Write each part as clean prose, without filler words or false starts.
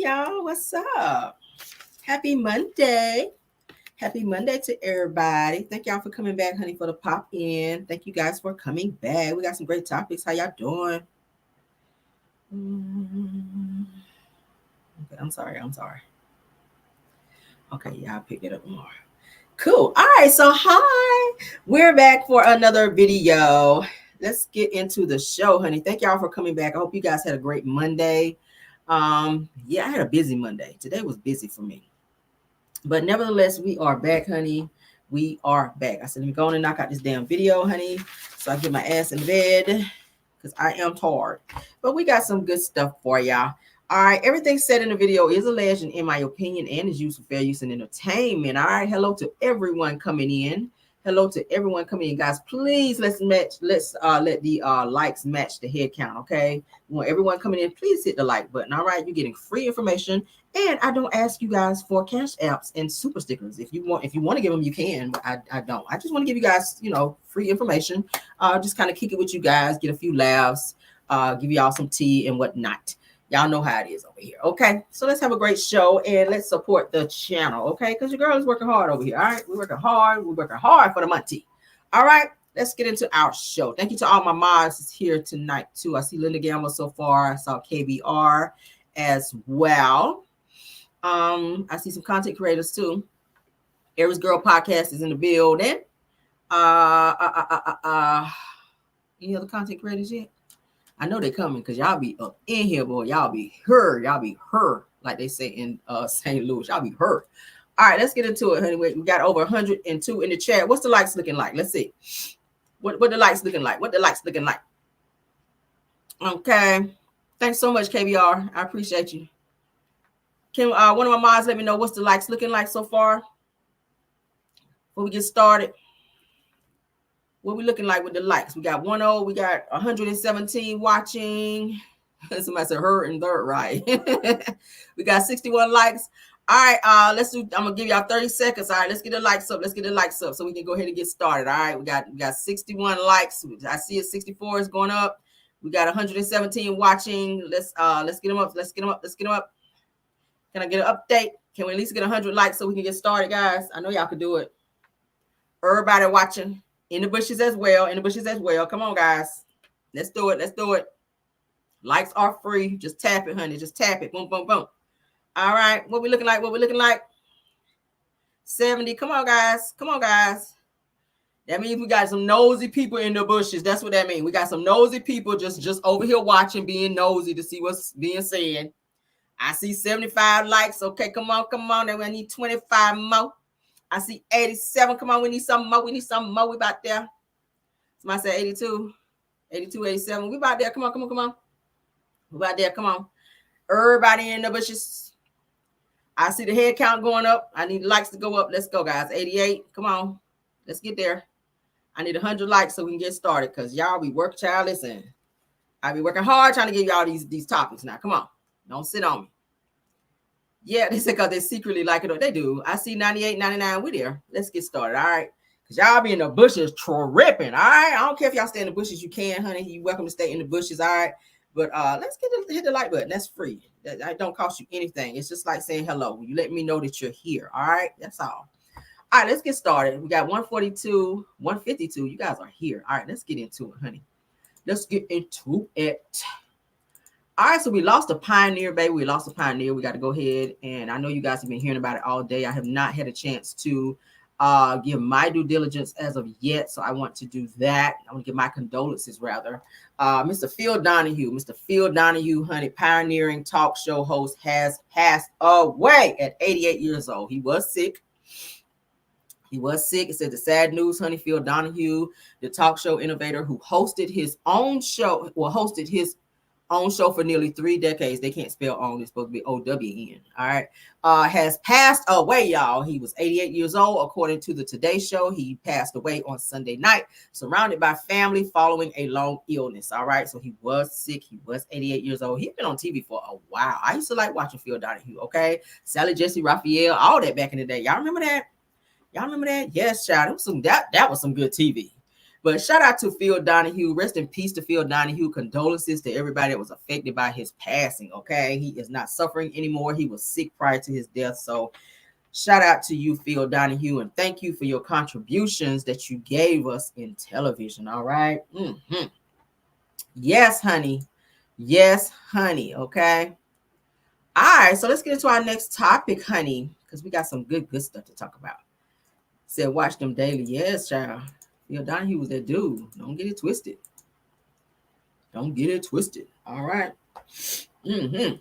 y'all? What's up? Happy Monday. Happy Monday to everybody. Thank y'all for coming back, honey, for the pop in. Thank you guys for coming back. We got some great topics. How y'all doing? Okay, I'm sorry. Okay, y'all pick it up more. Cool. All right, so hi. We're back for another video. Let's get into the show, honey. Thank y'all for coming back. I hope you guys had a great Monday. Yeah, I had a busy Monday. Today was busy for me. But nevertheless, we are back, honey. We are back. I said, let me go on and knock out this damn video, honey, so I get my ass in bed because I am tired. But we got some good stuff for y'all. All right, everything said in the video is alleged in my opinion and is used for fair use and entertainment. All right, hello to everyone coming in. Hello to everyone coming in, guys. Please let the likes match the head count, okay? We want everyone coming in, please hit the like button. All right, you're getting free information, and I don't ask you guys for cash apps and super stickers. If you want to give them, you can, but I don't. I just want to give you guys, free information. Just kind of kick it with you guys, get a few laughs, give y'all some tea and whatnot. Y'all know how it is over here. Okay, so let's have a great show and let's support the channel. Okay, because your girl is working hard over here. All right, we're working hard. We're working hard for the money. All right, let's get into our show. Thank you to all my mods here tonight too. I see Linda Gamble so far. I saw KBR as well. I see some content creators too. Aries Girl Podcast is in the building. Any other content creators yet? I know they're coming because y'all be up in here, boy. Y'all be heard. Y'all be heard, like they say in St. Louis. Y'all be heard. All right, let's get into it, honey. We got over 102 in the chat. What's the likes looking like? Let's see. What the likes looking like? What the likes looking like? Okay. Thanks so much, KBR. I appreciate you. Can one of my moms let me know what's the likes looking like so far before we get started? What we looking like with the likes? We got 10, we got 117 watching. Somebody said her and third, right? We got 61 likes. All right, let's do. I'm gonna give y'all 30 seconds. All right, let's get the likes up. Let's get the likes up so we can go ahead and get started. All right, we got 61 likes. I see it. 64 is going up. We got 117 watching. Let's get them up. Let's get them up. Let's get them up. Can I get an update? Can we at least get 100 likes so we can get started, guys? I know y'all can do it. Everybody watching. In the bushes as well. Come on, guys. Let's do it. Likes are free. Just tap it, honey. Just tap it. Boom, boom, boom. All right. What we looking like? 70. Come on, guys. That means we got some nosy people in the bushes. That's what that means. We got some nosy people just over here watching, being nosy to see what's being said. I see 75 likes. Okay, come on. Then we need 25 more. I see 87. Come on, we need some more. We about there. Somebody said 82, 87. We about there. Come on. We about there. Come on. Everybody in the bushes. I see the head count going up. I need likes to go up. Let's go, guys. 88. Come on. Let's get there. I need 100 likes so we can get started because y'all be working, child. Listen, I be working hard trying to give y'all these topics now. Come on. Don't sit on me. Yeah, they say because they secretly like it. They do. I see 98, 99. We there. Let's get started. All right. Because y'all be in the bushes tripping. All right. I don't care if y'all stay in the bushes. You can, honey. You're welcome to stay in the bushes. All right. But let's hit the like button. That's free. That don't cost you anything. It's just like saying hello. You let me know that you're here. All right. That's all. All right. Let's get started. We got 142, 152. You guys are here. All right. Let's get into it, honey. Let's get into it. All right, so we lost a pioneer, baby. We lost a pioneer. We got to go ahead. And I know you guys have been hearing about it all day. I have not had a chance to give my due diligence as of yet. So I want to do that. I want to give my condolences, rather. Mr. Phil Donahue, honey, pioneering talk show host, has passed away at 88 years old. He was sick. It said the sad news, honey. Phil Donahue, the talk show innovator who hosted his own show, for nearly 3 decades. They can't spell own. It's supposed to be O-W-N. All right. Has passed away, y'all. He was 88 years old. According to the Today Show, he passed away on Sunday night, surrounded by family following a long illness. All right. So he was sick. He was 88 years old. He's been on TV for a while. I used to like watching Phil Donahue. Okay. Sally Jesse Raphael, all that back in the day. Y'all remember that? Yes, child. That was some good TV. But shout out to Phil Donahue. Rest in peace to Phil Donahue. Condolences to everybody that was affected by his passing. Okay, he is not suffering anymore. He was sick prior to his death. So shout out to you, Phil Donahue, and thank you for your contributions that you gave us in television. All right. Mm-hmm. Yes, honey. Yes, honey. Okay. All right. So let's get into our next topic, honey, because we got some good stuff to talk about. Said watch them daily. Yes, child. Phil Donahue was that dude. Don't get it twisted. Don't get it twisted. All right. Mm-hmm.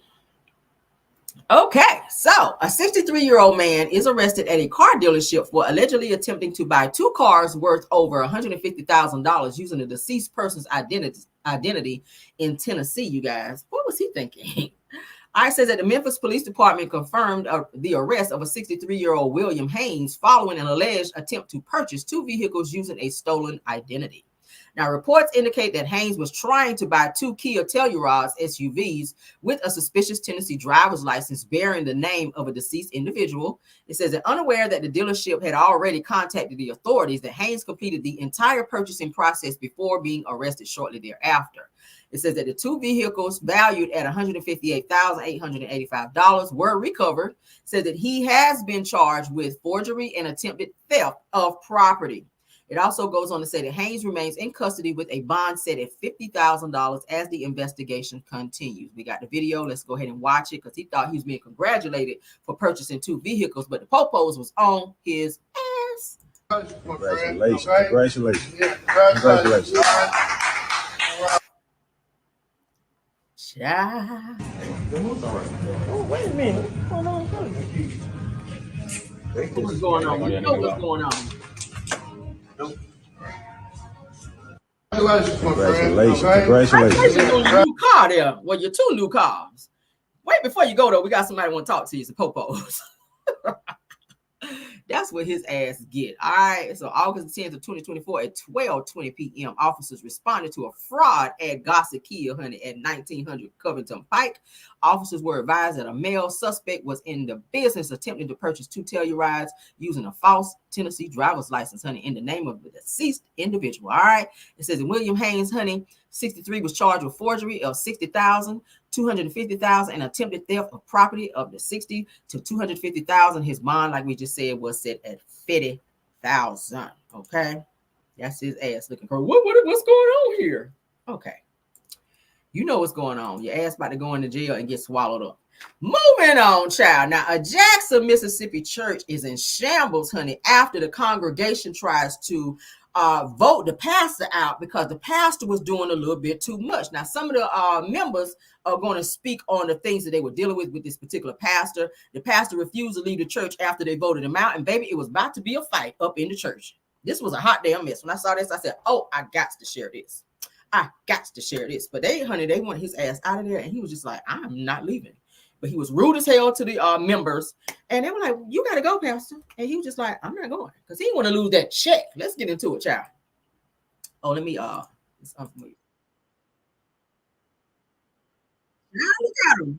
Okay, so a 63-year-old man is arrested at a car dealership for allegedly attempting to buy 2 cars worth over $150,000 using the deceased person's identity in Tennessee, you guys. What was he thinking? I says that the Memphis Police Department confirmed the arrest of a 63-year-old William Haynes following an alleged attempt to purchase 2 vehicles using a stolen identity. Now, reports indicate that Haynes was trying to buy 2 Kia Telluride SUVs with a suspicious Tennessee driver's license bearing the name of a deceased individual. It says that unaware that the dealership had already contacted the authorities, that Haynes completed the entire purchasing process before being arrested shortly thereafter. It says that the 2 vehicles valued at $158,885 were recovered. It says that he has been charged with forgery and attempted theft of property. It also goes on to say that Haynes remains in custody with a bond set at $50,000 as the investigation continues. We got the video. Let's go ahead and watch it because he thought he was being congratulated for purchasing 2 vehicles, but the popos was on his ass. Congratulations. Congratulations. Congratulations. Child. Oh, wait a minute. What's going on? You know what's going on. Congratulations. Congratulations. On your new car there. Well, your 2 new cars. Wait, before you go, though, we got somebody want to talk to you. Some popos. That's what his ass get. All right. So August 10th of 2024 at 12:20 p.m., officers responded to a fraud at Gossett Kia, honey, at 1900 Covington Pike. Officers were advised that a male suspect was in the business attempting to purchase 2 Tellurides using a false Tennessee driver's license, honey, in the name of the deceased individual. All right. It says that William Haynes, honey, 63, was charged with forgery of $60,000, $250,000, and attempted theft of property of the $60,000 to $250,000. His bond, like we just said, was set at $50,000. Okay, that's his ass looking for. What's going on here? Okay, you know what's going on. Your ass about to go into jail and get swallowed up. Moving on, child. Now, a Jackson, Mississippi church is in shambles, honey, after the congregation tries to vote the pastor out because the pastor was doing a little bit too much. Now, some of the members are going to speak on the things that they were dealing with this particular pastor. The pastor refused to leave the church after they voted him out, and baby, it was about to be a fight up in the church. This was a hot damn mess. When I saw this, I said, oh, I got to share this. But they want his ass out of there, and he was just like, I'm not leaving. But he was rude as hell to the members, and they were like, you got to go, pastor. And he was just like, I'm not going, because he didn't want to lose that check. Let's get into it, child. Oh, let me, it's unfamiliar. Now look at him.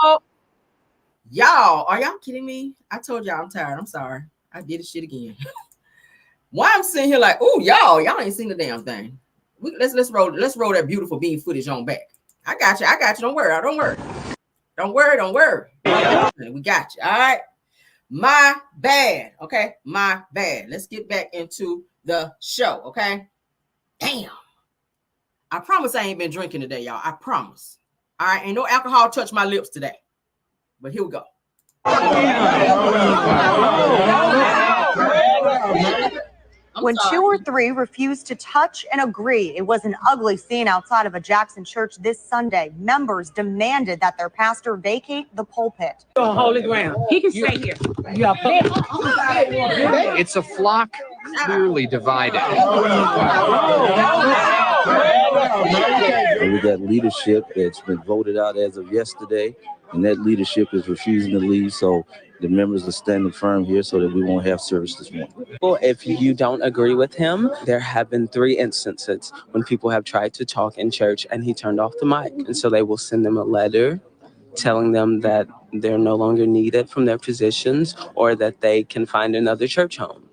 Oh. Y'all, are y'all kidding me? I told y'all I'm tired. I'm sorry. I did this shit again. Why I'm sitting here like, oh, y'all ain't seen the damn thing. Let's roll that beautiful bean footage on back. I got you. Don't worry. We got you. All right. My bad. Okay. My bad. Let's get back into the show. Okay. Damn. I promise I ain't been drinking today, y'all. I promise. All right. Ain't no alcohol touch my lips today. But here we go. When two or three refused to touch and agree, it was an ugly scene outside of a Jackson church this Sunday. Members demanded that their pastor vacate the pulpit. On holy ground. He can stay here. Yeah. It's a flock clearly divided. And we got leadership that's been voted out as of yesterday, and that leadership is refusing to leave. So the members are standing firm here so that we won't have service this morning. Well, if you don't agree with him, there have been 3 instances when people have tried to talk in church and he turned off the mic. And so they will send them a letter telling them that they're no longer needed from their positions or that they can find another church home.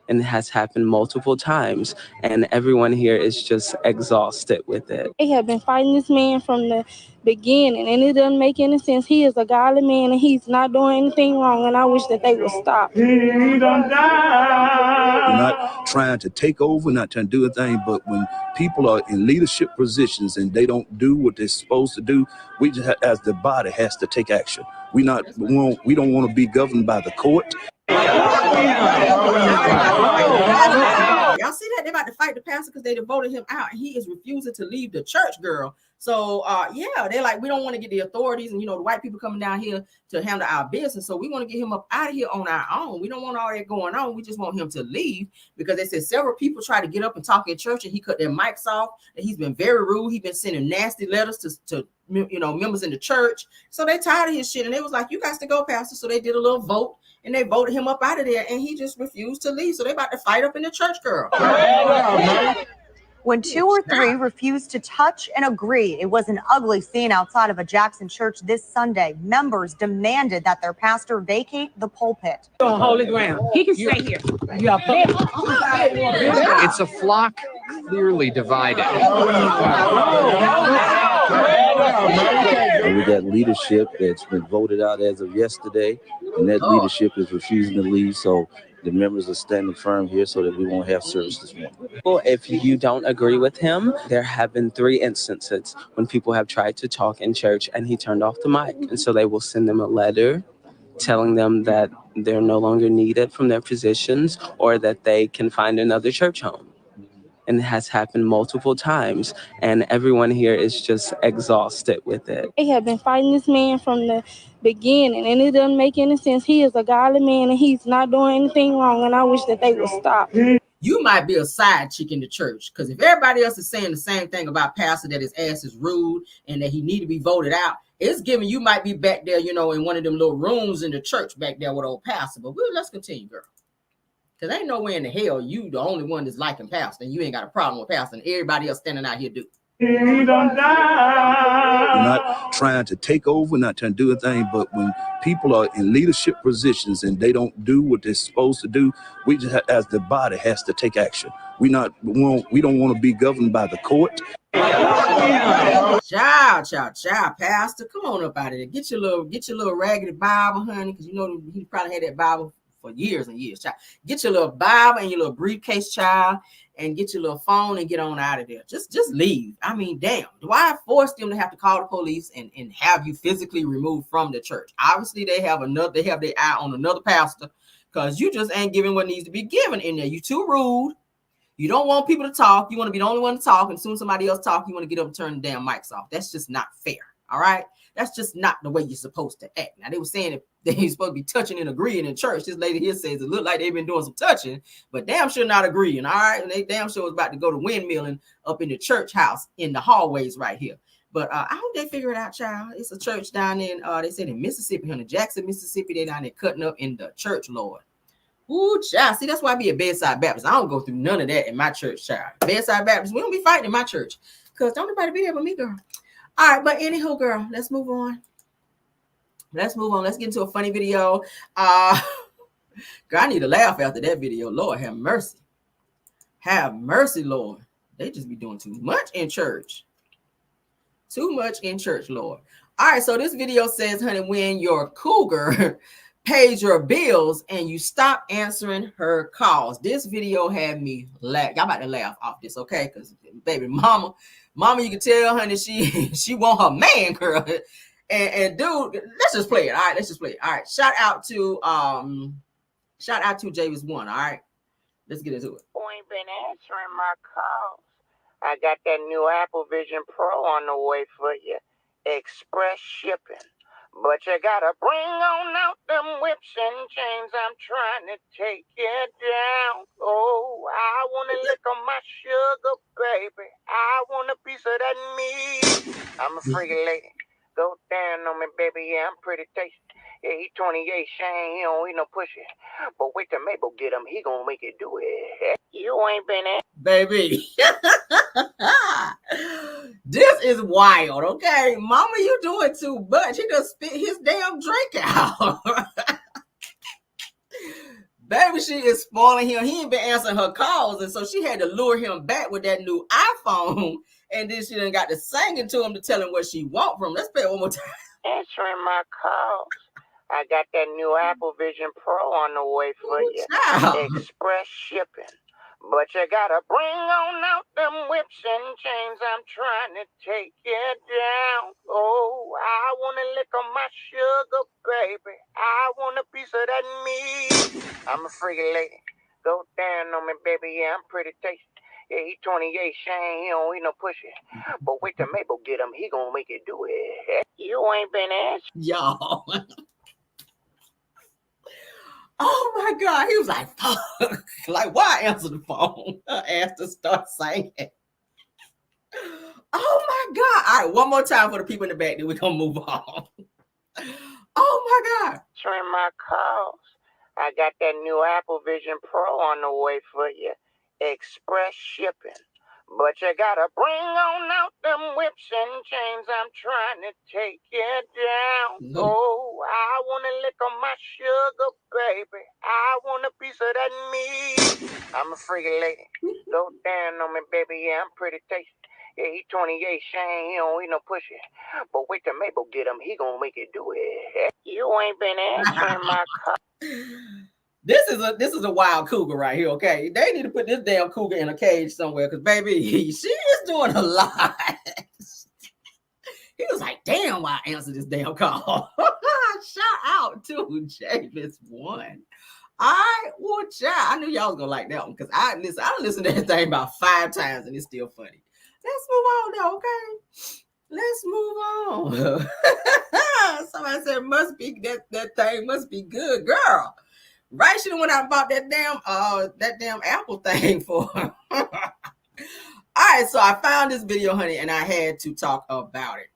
And it has happened multiple times, and everyone here is just exhausted with it. They have been fighting this man from the beginning, and it doesn't make any sense. He is a godly man, and he's not doing anything wrong, and I wish that they would stop. We're not trying to take over, not trying to do anything, but when people are in leadership positions and they don't do what they're supposed to do, we just, as the body, has to take action. We don't want to be governed by the court. Y'all see that? They're about to fight the pastor because they voted him out, and he is refusing to leave the church, girl. So yeah, they're like, we don't want to get the authorities and the white people coming down here to handle our business. So we want to get him up out of here on our own. We don't want all that going on. We just want him to leave, because they said several people try to get up and talk in church, and he cut their mics off. And he's been very rude. He's been sending nasty letters to members in the church. So they tired of his shit, and they was like, you guys to go, pastor. So they did a little vote, and they voted him up out of there, and he just refused to leave. So they about to fight up in the church, girl. When two or three refused to touch and agree, it was an ugly scene outside of a Jackson church this Sunday. Members demanded that their pastor vacate the pulpit. On holy ground. He can stay here. Yeah. It's a flock clearly divided. And we got leadership that's been voted out as of yesterday, and that leadership is refusing to leave. So the members are standing firm here so that we won't have service this morning. Well, if you don't agree with him, there have been 3 instances when people have tried to talk in church and he turned off the mic. And so they will send them a letter telling them that they're no longer needed from their positions or that they can find another church home. And it has happened multiple times, and everyone here is just exhausted with it. They have been fighting this man from the beginning, and it doesn't make any sense. He is a godly man, and he's not doing anything wrong, and I wish that they would stop. You might be a side chick in the church, because if everybody else is saying the same thing about pastor, that his ass is rude and that he need to be voted out, it's giving you might be back there, in one of them little rooms in the church back there with old pastor. But let's continue, girl. Because ain't no way in the hell you the only one that's liking pastor, and you ain't got a problem with pastor, and everybody else standing out here do. We're not trying to take over, not trying to do anything, but when people are in leadership positions and they don't do what they're supposed to do, we just, as the body, has to take action. We don't want to be governed by the court. Child, pastor, come on up out of there. Get your little raggedy Bible, honey, because he probably had that Bible for years and years, child. Get your little Bible and your little briefcase, child, and get your little phone and get on out of there. Just leave. I mean, damn. Do I force them to have to call the police and have you physically removed from the church? Obviously, they have their eye on another pastor, because you just ain't giving what needs to be given in there. You too rude. You don't want people to talk. You want to be the only one to talk, and as soon as somebody else talk, you want to get up and turn the damn mics off. That's just not fair. All right? That's just not the way you're supposed to act. Now, they were saying that he's supposed to be touching and agreeing in church. This lady here says it looked like they've been doing some touching, but damn sure not agreeing, all right? And they damn sure was about to go to windmilling up in the church house in the hallways right here. But I hope they figure it out, child. It's a church down in, they said in Mississippi, in Jackson, Mississippi. They down there cutting up in the church, Lord. Ooh, child. See, that's why I be a bedside Baptist. I don't go through none of that in my church, child. Bedside Baptist, we don't be fighting in my church, because don't nobody be there but me, girl. All right, but anywho, girl, let's move on. Let's get into a funny video. Girl, I need to laugh after that video. Lord, have mercy. Have mercy, Lord. They just be doing too much in church. Too much in church, Lord. All right, so this video says, honey, when your cougar pays your bills and you stop answering her calls. This video had me laugh. Y'all about to laugh off this, okay? Because, baby, mama, you can tell, honey, she want her man, girl. And dude, let's just play it. All right, let's just play it. All right, shout out to Javis One. All right, Let's get into it. Who ain't been answering my calls? I got that new Apple Vision Pro on the way for you. Express shipping. But you gotta bring on out them whips and chains. I'm trying to take you down. Oh, I wanna lick on my sugar, baby. I want a piece of that meat. I'm a freaky lady. Go down on me, baby. Yeah, I'm pretty tasty. Yeah, he 28, Shane. He don't eat no pussy. But wait till Mabel get him. He gonna make it do it. You ain't been at. Baby. This is wild, okay? Mama, you doing too much. He just spit his damn drink out. Baby, she is spoiling him. He ain't been answering her calls, and so she had to lure him back with that new iPhone, and then she done got to singing to him to tell him what she want from him. Let's play it one more time. Answering my calls. I got that new Apple Vision Pro on the way for you. Express shipping. But you gotta bring on out them whips and chains. I'm trying to take you down. Oh, I wanna lick on my sugar, baby. I want a piece of that meat. I'm a freaky lady. Go down on me, baby. Yeah, I'm pretty tasty. Yeah, he 28, Shane. He don't eat no pussy. But wait till Mabel get him. He gonna make it do it. You ain't been answering. Y'all. Oh my God. He was like, fuck. Like, why answer the phone? I asked to start singing. Oh my God. All right, one more time for the people in the back, then we're going to move on. Oh my God. Answering my calls. I got that new Apple Vision Pro on the way for you. Express shipping. But you gotta bring on out them whips and chains. I'm trying to take you down. Oh, I wanna lick on my sugar, baby. I want a piece of that meat. I'm a freaky lady. Go down on me, baby. Yeah, I'm pretty tasty. Yeah, he 28, Shane. He don't eat no pussy. But wait till Mabel get him. He gonna make it do it. You ain't been answering my call. This is a wild cougar right here, okay? They need to put this damn cougar in a cage somewhere, because baby, she is doing a lot. He was like, damn, why I answered this damn call. Shout out to James one. I knew y'all was gonna like that one, because I listened to that thing about 5 times and it's still funny. Let's move on though, okay? Let's move on. Somebody said must be that thing must be good, girl. Right, should have went out and bought that damn Apple thing for her. All right, so I found this video, honey, and I had to talk about it.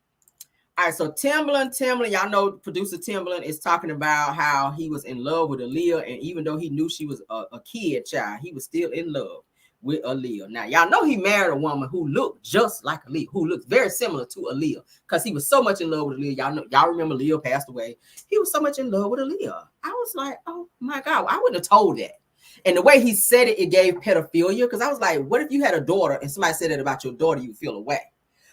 All right, so Timbaland, y'all know producer Timbaland is talking about how he was in love with Aaliyah, and even though he knew she was a kid child, he was still in love with Aaliyah. Now, y'all know he married a woman who looked just like Aaliyah, who looked very similar to Aaliyah, because he was so much in love with Aaliyah. Y'all remember Aaliyah passed away. He was so much in love with Aaliyah. I was like, oh my God, I wouldn't have told that. And the way he said it, it gave pedophilia, because I was like, what if you had a daughter and somebody said that about your daughter, you would feel away?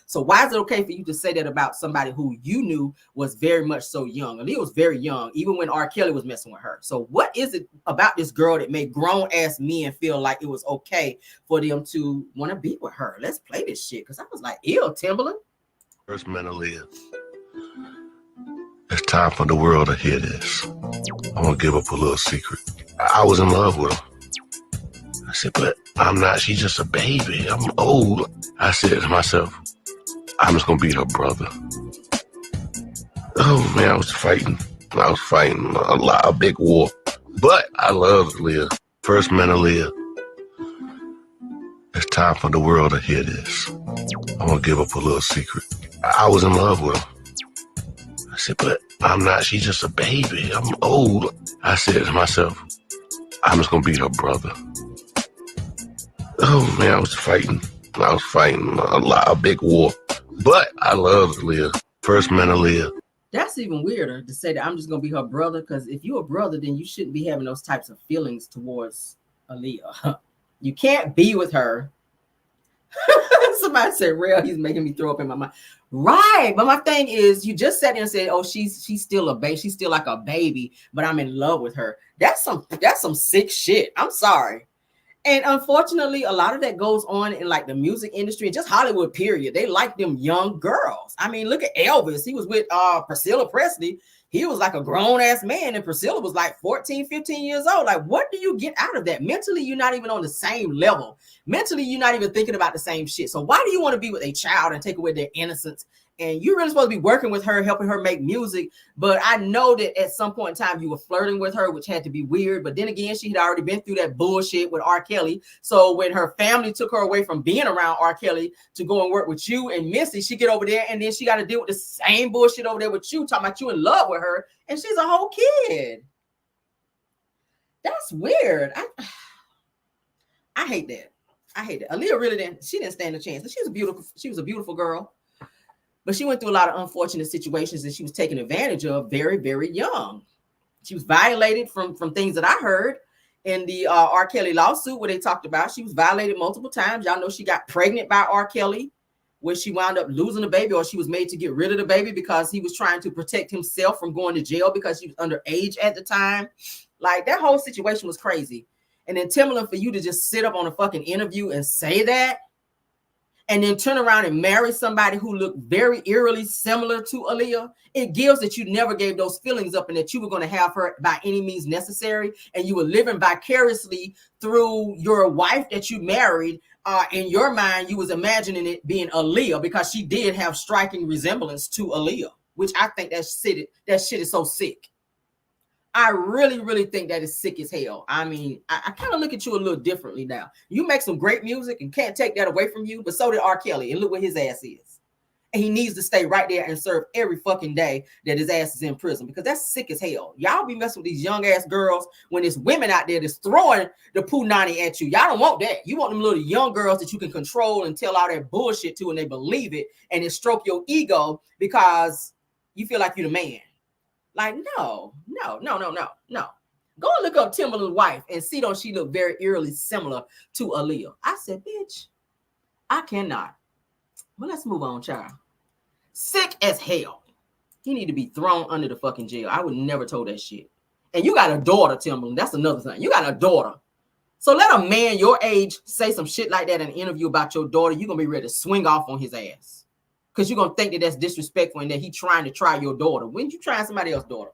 So why is it okay for you to say that about somebody who you knew was very much so young? Aaliyah was very young, even when R. Kelly was messing with her. So what is it about this girl that made grown-ass men feel like it was okay for them to want to be with her? Let's play this shit, because I was like, ew, Timbaland. First man, Aaliyah. It's time for the world to hear this. I want to give up a little secret. I was in love with her. I said, but I'm not. She's just a baby. I'm old. I said to myself, I'm just going to be her brother. Oh, man, I was fighting a big war. But I love Aaliyah. First man, Aaliyah. It's time for the world to hear this. I want to give up a little secret. I was in love with her. I said, but I'm not. She's just a baby. I'm old. I said to myself, I'm just going to be her brother. Oh, man, I was fighting a big war. But I love Aaliyah. First man, Aaliyah. That's even weirder to say that I'm just going to be her brother, because if you're a brother, then you shouldn't be having those types of feelings towards Aaliyah. You can't be with her. Somebody said, real, he's making me throw up in my mind. Right. But my thing is, you just sat there and said, oh, she's still a baby. She's still like a baby, but I'm in love with her. That's some sick shit. I'm sorry. And unfortunately, a lot of that goes on in like the music industry and just Hollywood, period. They like them young girls. I mean, look at Elvis. He was with Priscilla Presley. he was like a grown-ass man, and Priscilla was like 14, 15 years old. Like, what do you get out of that? Mentally, you're not even on the same level. Mentally, you're not even thinking about the same shit. So why do you want to be with a child and take away their innocence? And you're really supposed to be working with her, helping her make music. But I know that at some point in time, you were flirting with her, which had to be weird. But then again, she had already been through that bullshit with R. Kelly. So when her family took her away from being around R. Kelly to go and work with you and Missy, she get over there and then she got to deal with the same bullshit over there with you, talking about you in love with her. And she's a whole kid. That's weird. I hate that. I hate it. Aaliyah really didn't stand a chance. She was a beautiful girl. But she went through a lot of unfortunate situations that she was taken advantage of very, very young. She was violated from things that I heard in the R. Kelly lawsuit where they talked about. She was violated multiple times. Y'all know she got pregnant by R. Kelly, where she wound up losing the baby, or she was made to get rid of the baby because he was trying to protect himself from going to jail because she was underage at the time. Like, that whole situation was crazy. And then Timbaland, for you to just sit up on a fucking interview and say that, and then turn around and marry somebody who looked very eerily similar to Aaliyah, it gives that you never gave those feelings up and that you were going to have her by any means necessary. And you were living vicariously through your wife that you married. In your mind, you was imagining it being Aaliyah because she did have striking resemblance to Aaliyah, which I think that shit is so sick. I really, really think that is sick as hell. I mean, I kind of look at you a little differently now. You make some great music and can't take that away from you, but so did R. Kelly. And look where his ass is. And he needs to stay right there and serve every fucking day that his ass is in prison, because that's sick as hell. Y'all be messing with these young ass girls when there's women out there that's throwing the punani at you. Y'all don't want that. You want them little young girls that you can control and tell all that bullshit to and they believe it and it stroke your ego because you feel like you're the man. Like, no. Go and look up Timbaland's wife and see, don't she look very eerily similar to Aaliyah? I said, bitch, I cannot. Well, let's move on, child. Sick as hell. He need to be thrown under the fucking jail. I would never told that shit. And you got a daughter, Timbaland. That's another thing. You got a daughter. So let a man your age say some shit like that in an interview about your daughter. You're going to be ready to swing off on his ass. Because you're going to think that that's disrespectful and that he's trying to try your daughter. When you trying somebody else's daughter?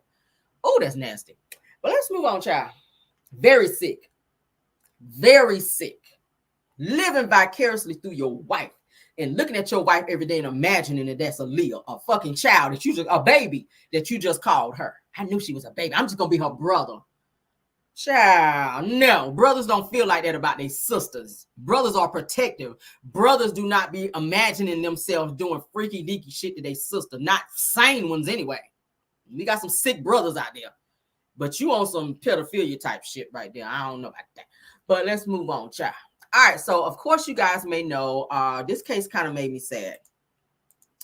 Oh, that's nasty. But let's move on, child. Very sick. Very sick. Living vicariously through your wife and looking at your wife every day and imagining that that's Aaliyah, a fucking child that a baby that you just called her. I knew she was a baby. I'm just going to be her brother. Child, no. Brothers don't feel like that about their sisters. Brothers are protective. Brothers do not be imagining themselves doing freaky deaky shit to their sister. Not sane ones anyway. We got some sick brothers out there. But you on some pedophilia type shit right there. I don't know about that. But let's move on, child. All right, so of course you guys may know this case kind of made me sad.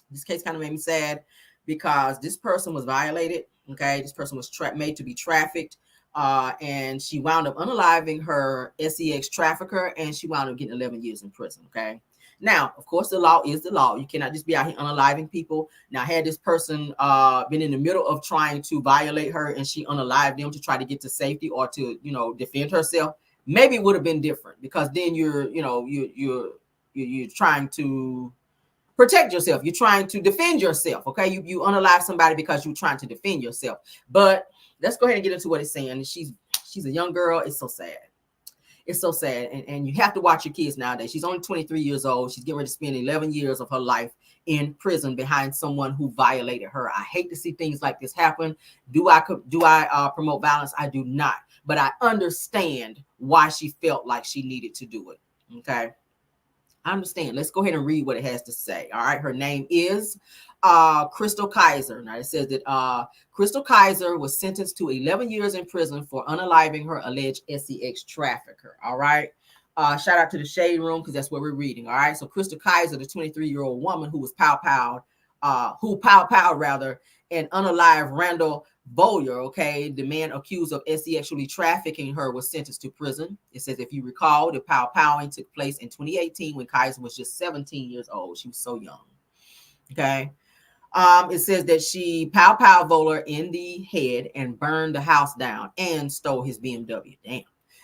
This case kind of made me sad because this person was violated. Okay, this person was made to be trafficked. And she wound up unaliving her sex trafficker, and she wound up getting 11 years in prison. Okay. Now, of course, the law is the law. You cannot just be out here unaliving people. Now, had this person been in the middle of trying to violate her and she unalived them to try to get to safety or to, defend herself, maybe it would have been different, because then you're trying to protect yourself. You're trying to defend yourself. Okay. You unalive somebody because you're trying to defend yourself. But let's go ahead and get into what it's saying. She's a young girl. It's so sad. It's so sad. And you have to watch your kids nowadays. She's only 23 years old. She's getting ready to spend 11 years of her life in prison behind someone who violated her. I hate to see things like this happen. Do I promote violence? I do not. But I understand why she felt like she needed to do it. Okay. I understand. Let's go ahead and read what it has to say. All right. Her name is Chrystal Kizer. Now it says that Chrystal Kizer was sentenced to 11 years in prison for unaliving her alleged sex trafficker. All right. Shout out to the Shade Room, because that's what we're reading. All right. So Chrystal Kizer, the 23-year-old woman who was pow-powed and unalived Randall Bowyer, okay, the man accused of sexually trafficking her, was sentenced to prison. It says, if you recall, the pow-powing took place in 2018 when Kizer was just 17 years old. She was so young. Okay. It says that she pow-powed Bowyer in the head and burned the house down and stole his BMW. Damn.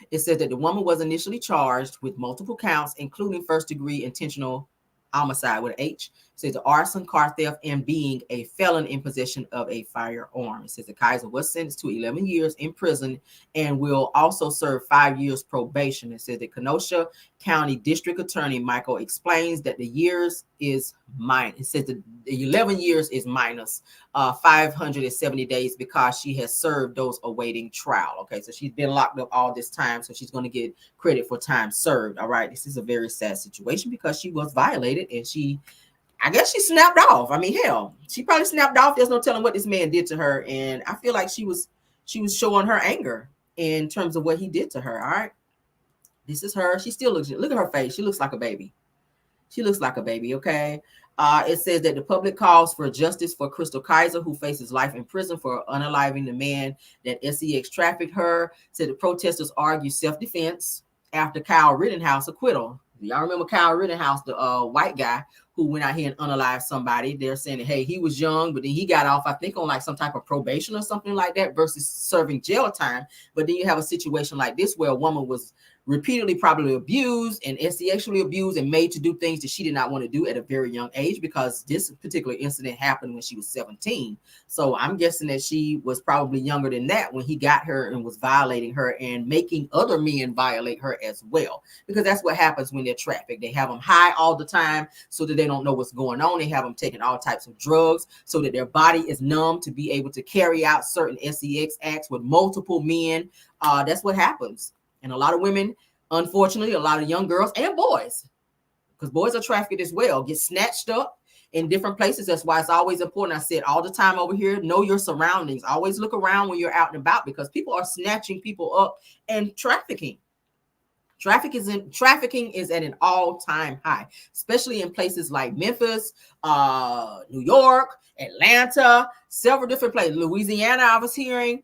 It says that the woman was initially charged with multiple counts, including first-degree intentional homicide with an H. It says the arson, car theft, and being a felon in possession of a firearm. It says the Kizer was sentenced to 11 years in prison and will also serve 5 years probation. It says the Kenosha County District Attorney Michael explains that the years is mine. It says the 11 years is minus 570 days because she has served those awaiting trial. Okay, so she's been locked up all this time, so she's going to get credit for time served. All right, this is a very sad situation because she was violated and I guess she snapped off. I mean, hell, she probably snapped off. There's no telling what this man did to her, and I feel like she was showing her anger in terms of what he did to her. All right, this is her. She still looks. Look at her face. She looks like a baby. She looks like a baby. Okay. It says that the public calls for justice for Chrystal Kizer, who faces life in prison for unaliving the man that SEX trafficked her. Said the protesters argue self-defense after Kyle Rittenhouse acquittal. Y'all remember Kyle Rittenhouse, the white guy who went out here and unalived somebody? They're saying that, hey, he was young, but then he got off, I think, on like some type of probation or something like that versus serving jail time. But then you have a situation like this where a woman was repeatedly probably abused and sexually abused and made to do things that she did not want to do at a very young age, because this particular incident happened when she was 17. So I'm guessing that she was probably younger than that when he got her and was violating her and making other men violate her as well, because that's what happens when they're trafficked. They have them high all the time so that they don't know what's going on. They have them taking all types of drugs so that their body is numb to be able to carry out certain sex acts with multiple men. That's what happens. And a lot of women, unfortunately, a lot of young girls and boys, because boys are trafficked as well, get snatched up in different places. That's why it's always important. I said all the time over here, know your surroundings. Always look around when you're out and about, because people are snatching people up and trafficking. Trafficking is at an all-time high, especially in places like Memphis, New York, Atlanta, several different places. Louisiana, I was hearing.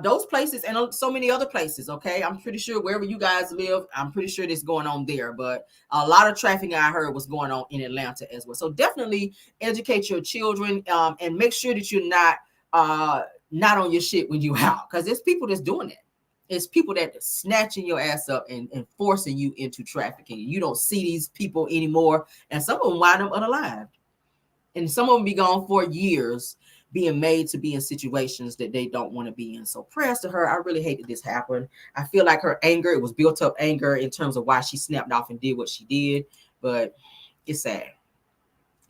Those places and so many other places. Okay, I'm pretty sure wherever you guys live, I'm pretty sure this going on there. But a lot of trafficking I heard was going on in Atlanta as well. So definitely educate your children and make sure that you're not on your shit when you out, because there's people that's doing that. It's people that are snatching your ass up and forcing you into trafficking. You don't see these people anymore, and some of them wind up unalived, and some of them be gone for years, being made to be in situations that they don't want to be in. So prayers to her. I really hate that this happened. I feel like her anger, it was built up anger in terms of why she snapped off and did what she did, but it's sad.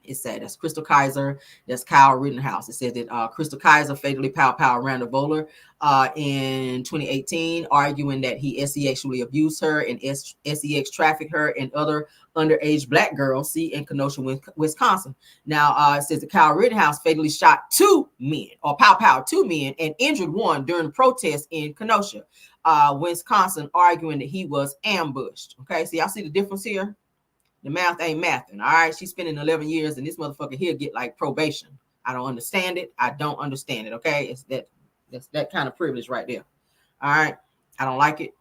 It's sad. That's Chrystal Kizer. That's Kyle Rittenhouse. It says that Chrystal Kizer fatally pow Randall Bowler in 2018, arguing that he sexually abused her and sex trafficked her and other underage black girls, in Kenosha, Wisconsin. Now, it says that Kyle Rittenhouse fatally shot 2 men, or pow 2 men, and injured one during the protest in Kenosha, Wisconsin, arguing that he was ambushed. Okay, so y'all see the difference here? The math ain't mathing. All right, she's spending 11 years, and this motherfucker here get like probation. I don't understand it. I don't understand it. Okay, that's that kind of privilege right there. All right, I don't like it.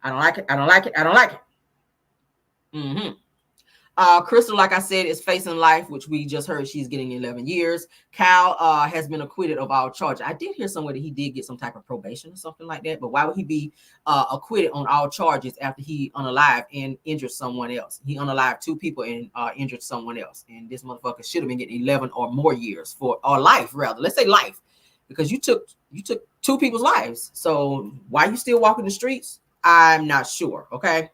I don't like it. I don't like it. I don't like it. Chrystal, like I said, is facing life, which we just heard she's getting 11 years. Kyle has been acquitted of all charges. I did hear somewhere that he did get some type of probation or something like that, but why would he be acquitted on all charges after he unalived and injured someone else? He unalived 2 people and injured someone else, and this motherfucker should have been getting 11 or more years or life, rather. Let's say life, because you took 2 people's lives. So why you still walking the streets? I'm not sure. Okay,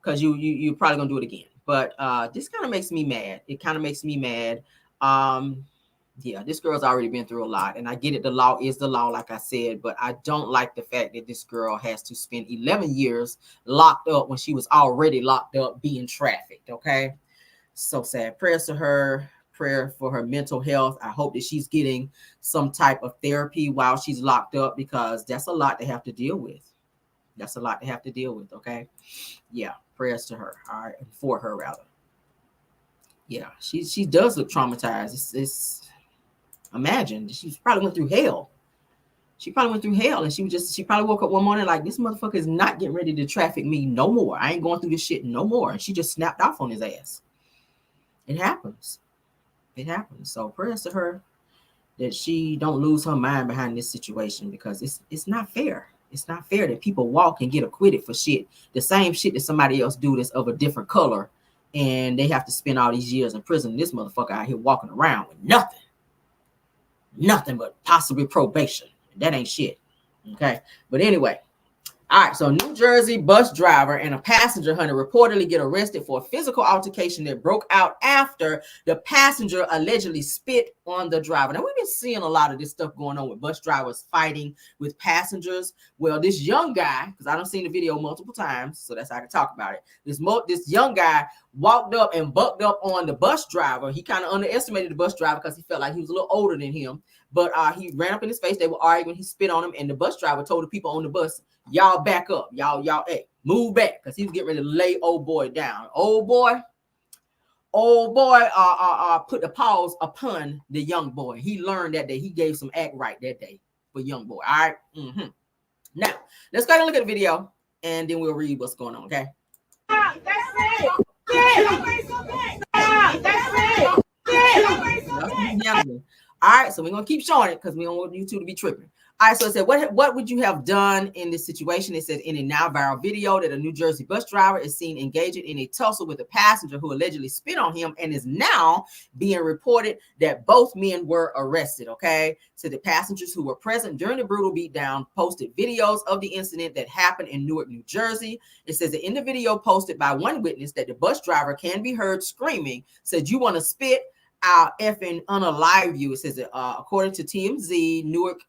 because you're probably gonna do it again. But this kind of makes me mad. It kind of makes me mad. Yeah, this girl's already been through a lot. And I get it. The law is the law, like I said. But I don't like the fact that this girl has to spend 11 years locked up when she was already locked up being trafficked. Okay? So sad. Prayers to her. Prayer for her mental health. I hope that she's getting some type of therapy while she's locked up, because that's a lot to have to deal with. That's a lot to have to deal with. Okay? Yeah. Prayers to her, all right, for her rather. Yeah, she does look traumatized. It's imagine she probably went through hell. She probably went through hell, and she probably woke up one morning like, this motherfucker is not getting ready to traffic me no more. I ain't going through this shit no more. And she just snapped off on his ass. It happens. It happens. So prayers to her that she don't lose her mind behind this situation, because it's not fair. It's not fair that people walk and get acquitted for shit, the same shit that somebody else do that's of a different color, and they have to spend all these years in prison. This motherfucker out here walking around with nothing but possibly probation. That ain't shit. Okay, but anyway. All right, so New Jersey bus driver and a passenger, honey, reportedly get arrested for a physical altercation that broke out after the passenger allegedly spit on the driver. Now, we've been seeing a lot of this stuff going on with bus drivers fighting with passengers. Well, this young guy, because I done seen the video multiple times, so that's how I can talk about it. This young guy walked up and bucked up on the bus driver. He kind of underestimated the bus driver because he felt like he was a little older than him. But he ran up in his face. They were arguing. He spit on him, and the bus driver told the people on the bus, y'all back up. Y'all, hey, move back, because he was getting ready to lay old boy down. Old boy put the paws upon the young boy. He learned that day. He gave some act right that day for young boy. All right. Now, let's go ahead and look at the video, and then we'll read what's going on, okay? All right, so we're going to keep showing it because we don't want you two to be tripping. All right, so it said, what would you have done in this situation? It says, in a now viral video that a New Jersey bus driver is seen engaging in a tussle with a passenger who allegedly spit on him, and is now being reported that both men were arrested, okay? So the passengers who were present during the brutal beatdown posted videos of the incident that happened in Newark, New Jersey. It says that in the video posted by one witness that the bus driver can be heard screaming, said, "You want to spit? I'll effing unalive you." It says that according to TMZ, Newark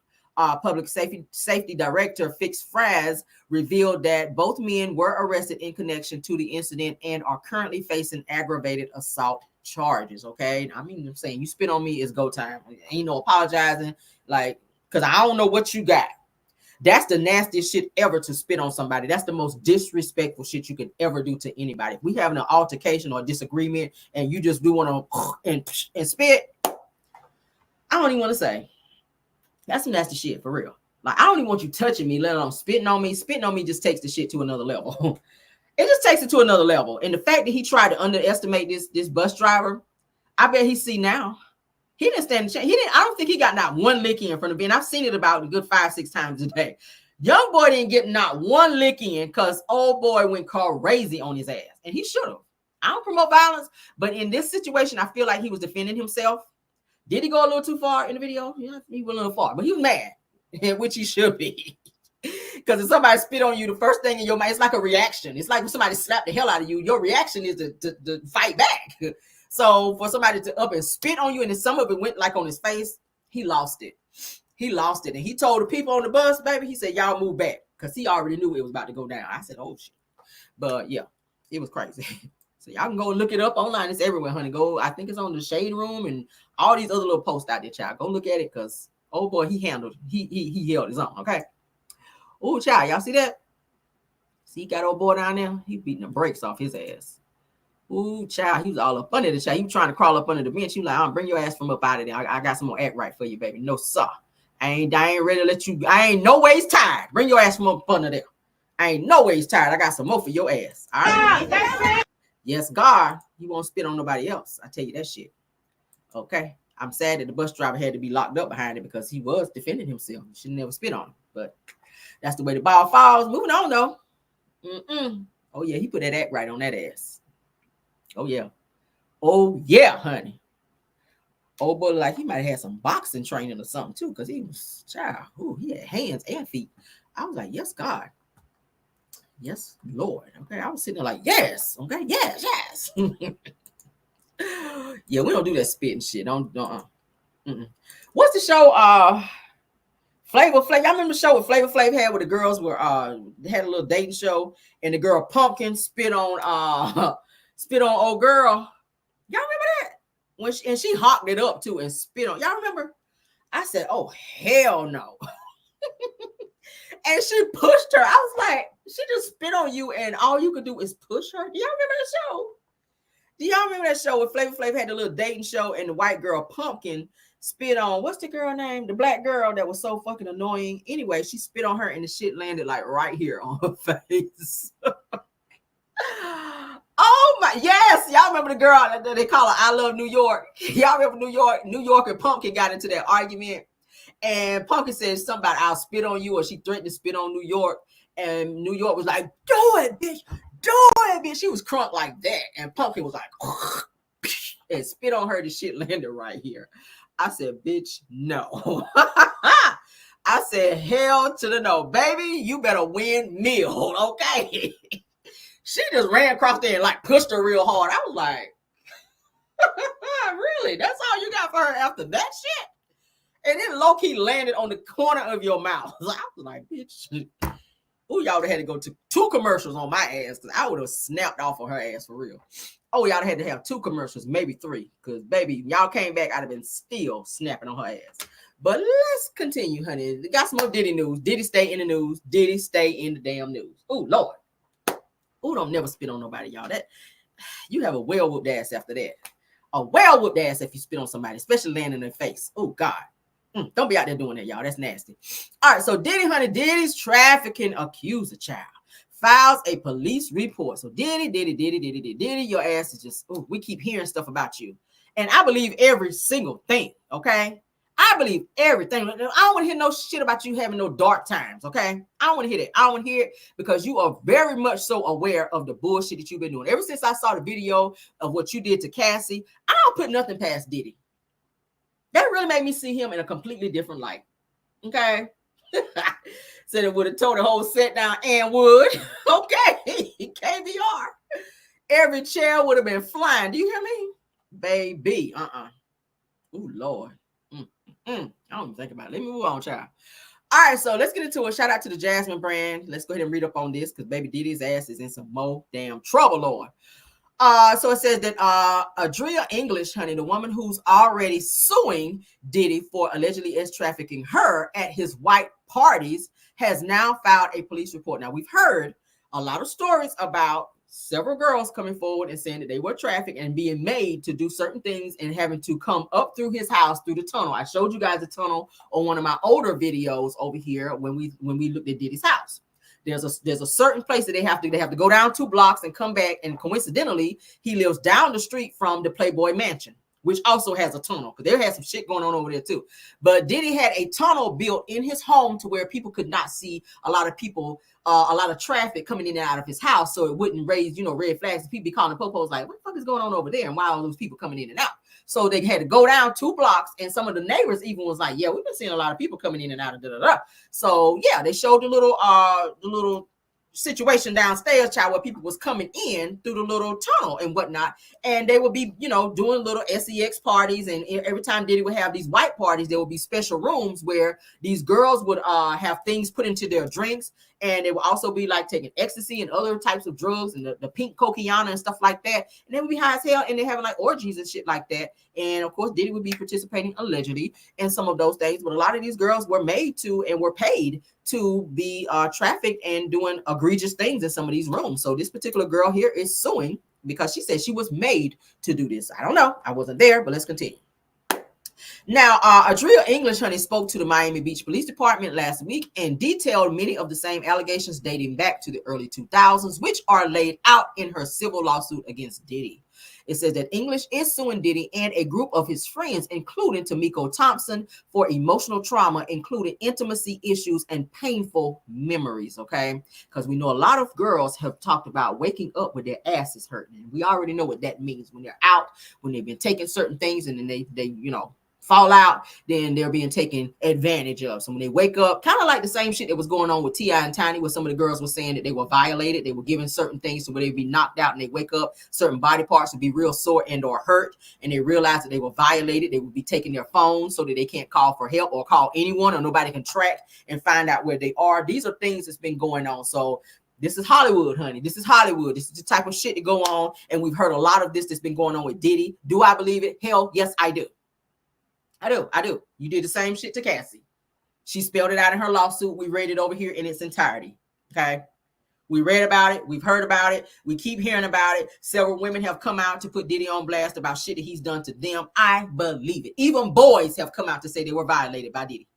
Public Safety Director Fix Fraz revealed that both men were arrested in connection to the incident and are currently facing aggravated assault charges. Okay, I mean, I'm saying you spit on me, it's go time. Ain't no apologizing, like, because I don't know what you got. That's the nastiest shit ever, to spit on somebody. That's the most disrespectful shit you can ever do to anybody. If we having an altercation or a disagreement and you just do want to and spit, I don't even want to say. That's some nasty shit, for real. Like, I don't even want you touching me, let alone spitting on me. Spitting on me just takes the shit to another level. It just takes it to another level. And the fact that he tried to underestimate this bus driver, I bet he see now. He didn't stand a chance. I don't think he got not one lick in from the bin. I've seen it about a good 5-6 times a day. Young boy didn't get not one lick in because old boy went crazy on his ass. And he should have. I don't promote violence, but in this situation, I feel like he was defending himself. Did he go a little too far in the video? Yeah, he went a little far, but he was mad, which he should be. Because if somebody spit on you, the first thing in your mind, it's like a reaction. It's like when somebody slapped the hell out of you, your reaction is to fight back. So for somebody to up and spit on you, and then some of it went like on his face, he lost it. He lost it. And he told the people on the bus, baby, he said, y'all move back. Because he already knew it was about to go down. I said, oh, shit. But yeah, it was crazy. So y'all can go and look it up online. It's everywhere, honey. Go, I think it's on the Shade Room and all these other little posts out there, child. Go look at it, because, oh boy, he held his own, okay? Oh, child, y'all see that? See, he got old boy down there? He beating the brakes off his ass. Ooh, child, he was all up under the child. He was trying to crawl up under the bench. He was like, I'll bring your ass from up out of there. I got some more act right for you, baby. No, sir. I ain't ready to let you. I ain't no ways tired. Bring your ass from up under there. I ain't no ways tired. I got some more for your ass. All right? Yes, God, he won't spit on nobody else. I tell you that shit. Okay. I'm sad that the bus driver had to be locked up behind it because he was defending himself. He should never spit on him. But that's the way the ball falls. Moving on, though. Oh, yeah, he put that act right on that ass. Oh, yeah. Oh, yeah, honey. Oh, boy, like he might have had some boxing training or something, too, because he was, child, ooh, he had hands and feet. I was like, yes, God. Yes, Lord. Okay, I was sitting there like, yes. Okay, yes. Yeah, we don't do that spitting shit. Don't. What's the show? Flavor Flav. Y'all remember the show with Flavor Flav had where the girls were they had a little dating show, and the girl Pumpkin spit on old girl. Y'all remember that? And she hawked it up too and spit on. Y'all remember? I said, oh hell no. And she pushed her. I was like, she just spit on you, and all you could do is push her. Do y'all remember that show? Do y'all remember that show where Flavor Flav had the little dating show, and the white girl Pumpkin spit on, what's the girl name? The black girl that was so fucking annoying. Anyway, she spit on her, and the shit landed like right here on her face. Oh my, yes. Y'all remember the girl that they call her I Love New York? Y'all remember New York and Pumpkin got into that argument, and Pumpkin said something about I'll spit on you, or she threatened to spit on New York, and New York was like, do it, bitch, do it, bitch. She was crunk like that. And Pumpkin was like, and spit on her. The shit landed right here. I said, bitch, no. I said, hell to the no. Baby, you better win meal, okay? She just ran across there and like pushed her real hard. I was like, really? That's all you got for her after that shit? And then low-key landed on the corner of your mouth. I was like, bitch. Ooh, y'all would have had to go to 2 commercials on my ass because I would have snapped off of her ass for real. Oh, y'all had to have 2 commercials, maybe 3. Because, baby, y'all came back, I'd have been still snapping on her ass. But let's continue, honey. We got some more Diddy news. Diddy stay in the news. Diddy stay in the damn news. Oh, Lord. Oh, don't never spit on nobody, y'all. That you have a well-whooped ass after that. A well-whooped ass if you spit on somebody, especially landing in their face. Oh, God. Don't be out there doing that, y'all. That's nasty. All right, so Diddy, honey, Diddy's trafficking accuser child files a police report. So Diddy, your ass is just, we keep hearing stuff about you. And I believe every single thing, okay? I believe everything. I don't want to hear no shit about you having no dark times, okay? I don't want to hear that. I don't want to hear it because you are very much so aware of the bullshit that you've been doing. Ever since I saw the video of what you did to Cassie, I don't put nothing past Diddy. That really made me see him in a completely different light, okay? Said it would have told the whole set down and would, okay? KBR. Every chair would have been flying. Do you hear me? Baby, Ooh, Lord. I don't even think about it. Let me move on, child. All right, so let's get into a shout out to the Jasmine brand. Let's go ahead and read up on this because baby Diddy's ass is in some more damn trouble, Lord. So it says that Adria English, honey, the woman who's already suing Diddy for allegedly trafficking her at his white parties, has now filed a police report. Now, we've heard a lot of stories about several girls coming forward and saying that they were trafficked and being made to do certain things and having to come up through his house through the tunnel. I showed you guys the tunnel on one of my older videos over here when we looked at Diddy's house. There's a certain place that they have to go down 2 blocks and come back. And coincidentally, he lives down the street from the Playboy Mansion, which also has a tunnel because there has some shit going on over there too. But Diddy had a tunnel built in his home to where people could not see a lot of people, a lot of traffic coming in and out of his house, so it wouldn't raise, red flags. People be calling the popos like, what the fuck is going on over there? And why are all those people coming in and out? So they had to go down 2 blocks, and some of the neighbors even was like, yeah, we've been seeing a lot of people coming in and out of da-da-da. So yeah, they showed the little situation downstairs, child, where people was coming in through the little tunnel and whatnot, and they would be, doing little sex parties, and every time Diddy would have these white parties, there would be special rooms where these girls would have things put into their drinks, and they would also be like taking ecstasy and other types of drugs and the pink cocaine and stuff like that, and they would be high as hell, and they're having like orgies and shit like that. And of course Diddy would be participating allegedly in some of those things, but a lot of these girls were made to and were paid to be trafficked and doing egregious things in some of these rooms. So this particular girl here is suing because she said she was made to do this. I don't know. I wasn't there, but let's continue. Now, Adria English, honey, spoke to the Miami Beach Police Department last week and detailed many of the same allegations dating back to the early 2000s, which are laid out in her civil lawsuit against Diddy. It says that English is suing Diddy and a group of his friends, including Tamiko Thompson, for emotional trauma, including intimacy issues and painful memories, okay? Because we know a lot of girls have talked about waking up with their asses hurting. And we already know what that means when they're out, when they've been taking certain things and then they fall out, then they're being taken advantage of. So when they wake up, kind of like the same shit that was going on with T.I. and Tiny, where some of the girls were saying that they were violated, they were given certain things so where they'd be knocked out and they wake up, certain body parts would be real sore and or hurt, and they realized that they were violated. They would be taking their phones so that they can't call for help or call anyone, or nobody can track and find out where they are. These are things that's been going on. So this is Hollywood, honey. This is Hollywood. This is the type of shit that go on, and we've heard a lot of this that's been going on with Diddy. Do I believe it? Hell, yes, I do. I do. You did the same shit to Cassie. She spelled it out in her lawsuit. We read it over here in its entirety. Okay. We read about it. We've heard about it. We keep hearing about it. Several women have come out to put Diddy on blast about shit that he's done to them. I believe it. Even boys have come out to say they were violated by Diddy.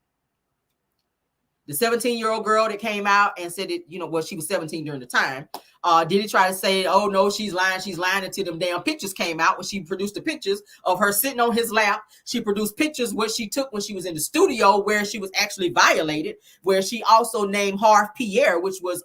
The 17-year-old girl that came out and said it, she was 17 during the time. Diddy tried to say, oh no, she's lying until them damn pictures came out when she produced the pictures of her sitting on his lap. She produced pictures what she took when she was in the studio where she was actually violated, where she also named Harv Pierre, which was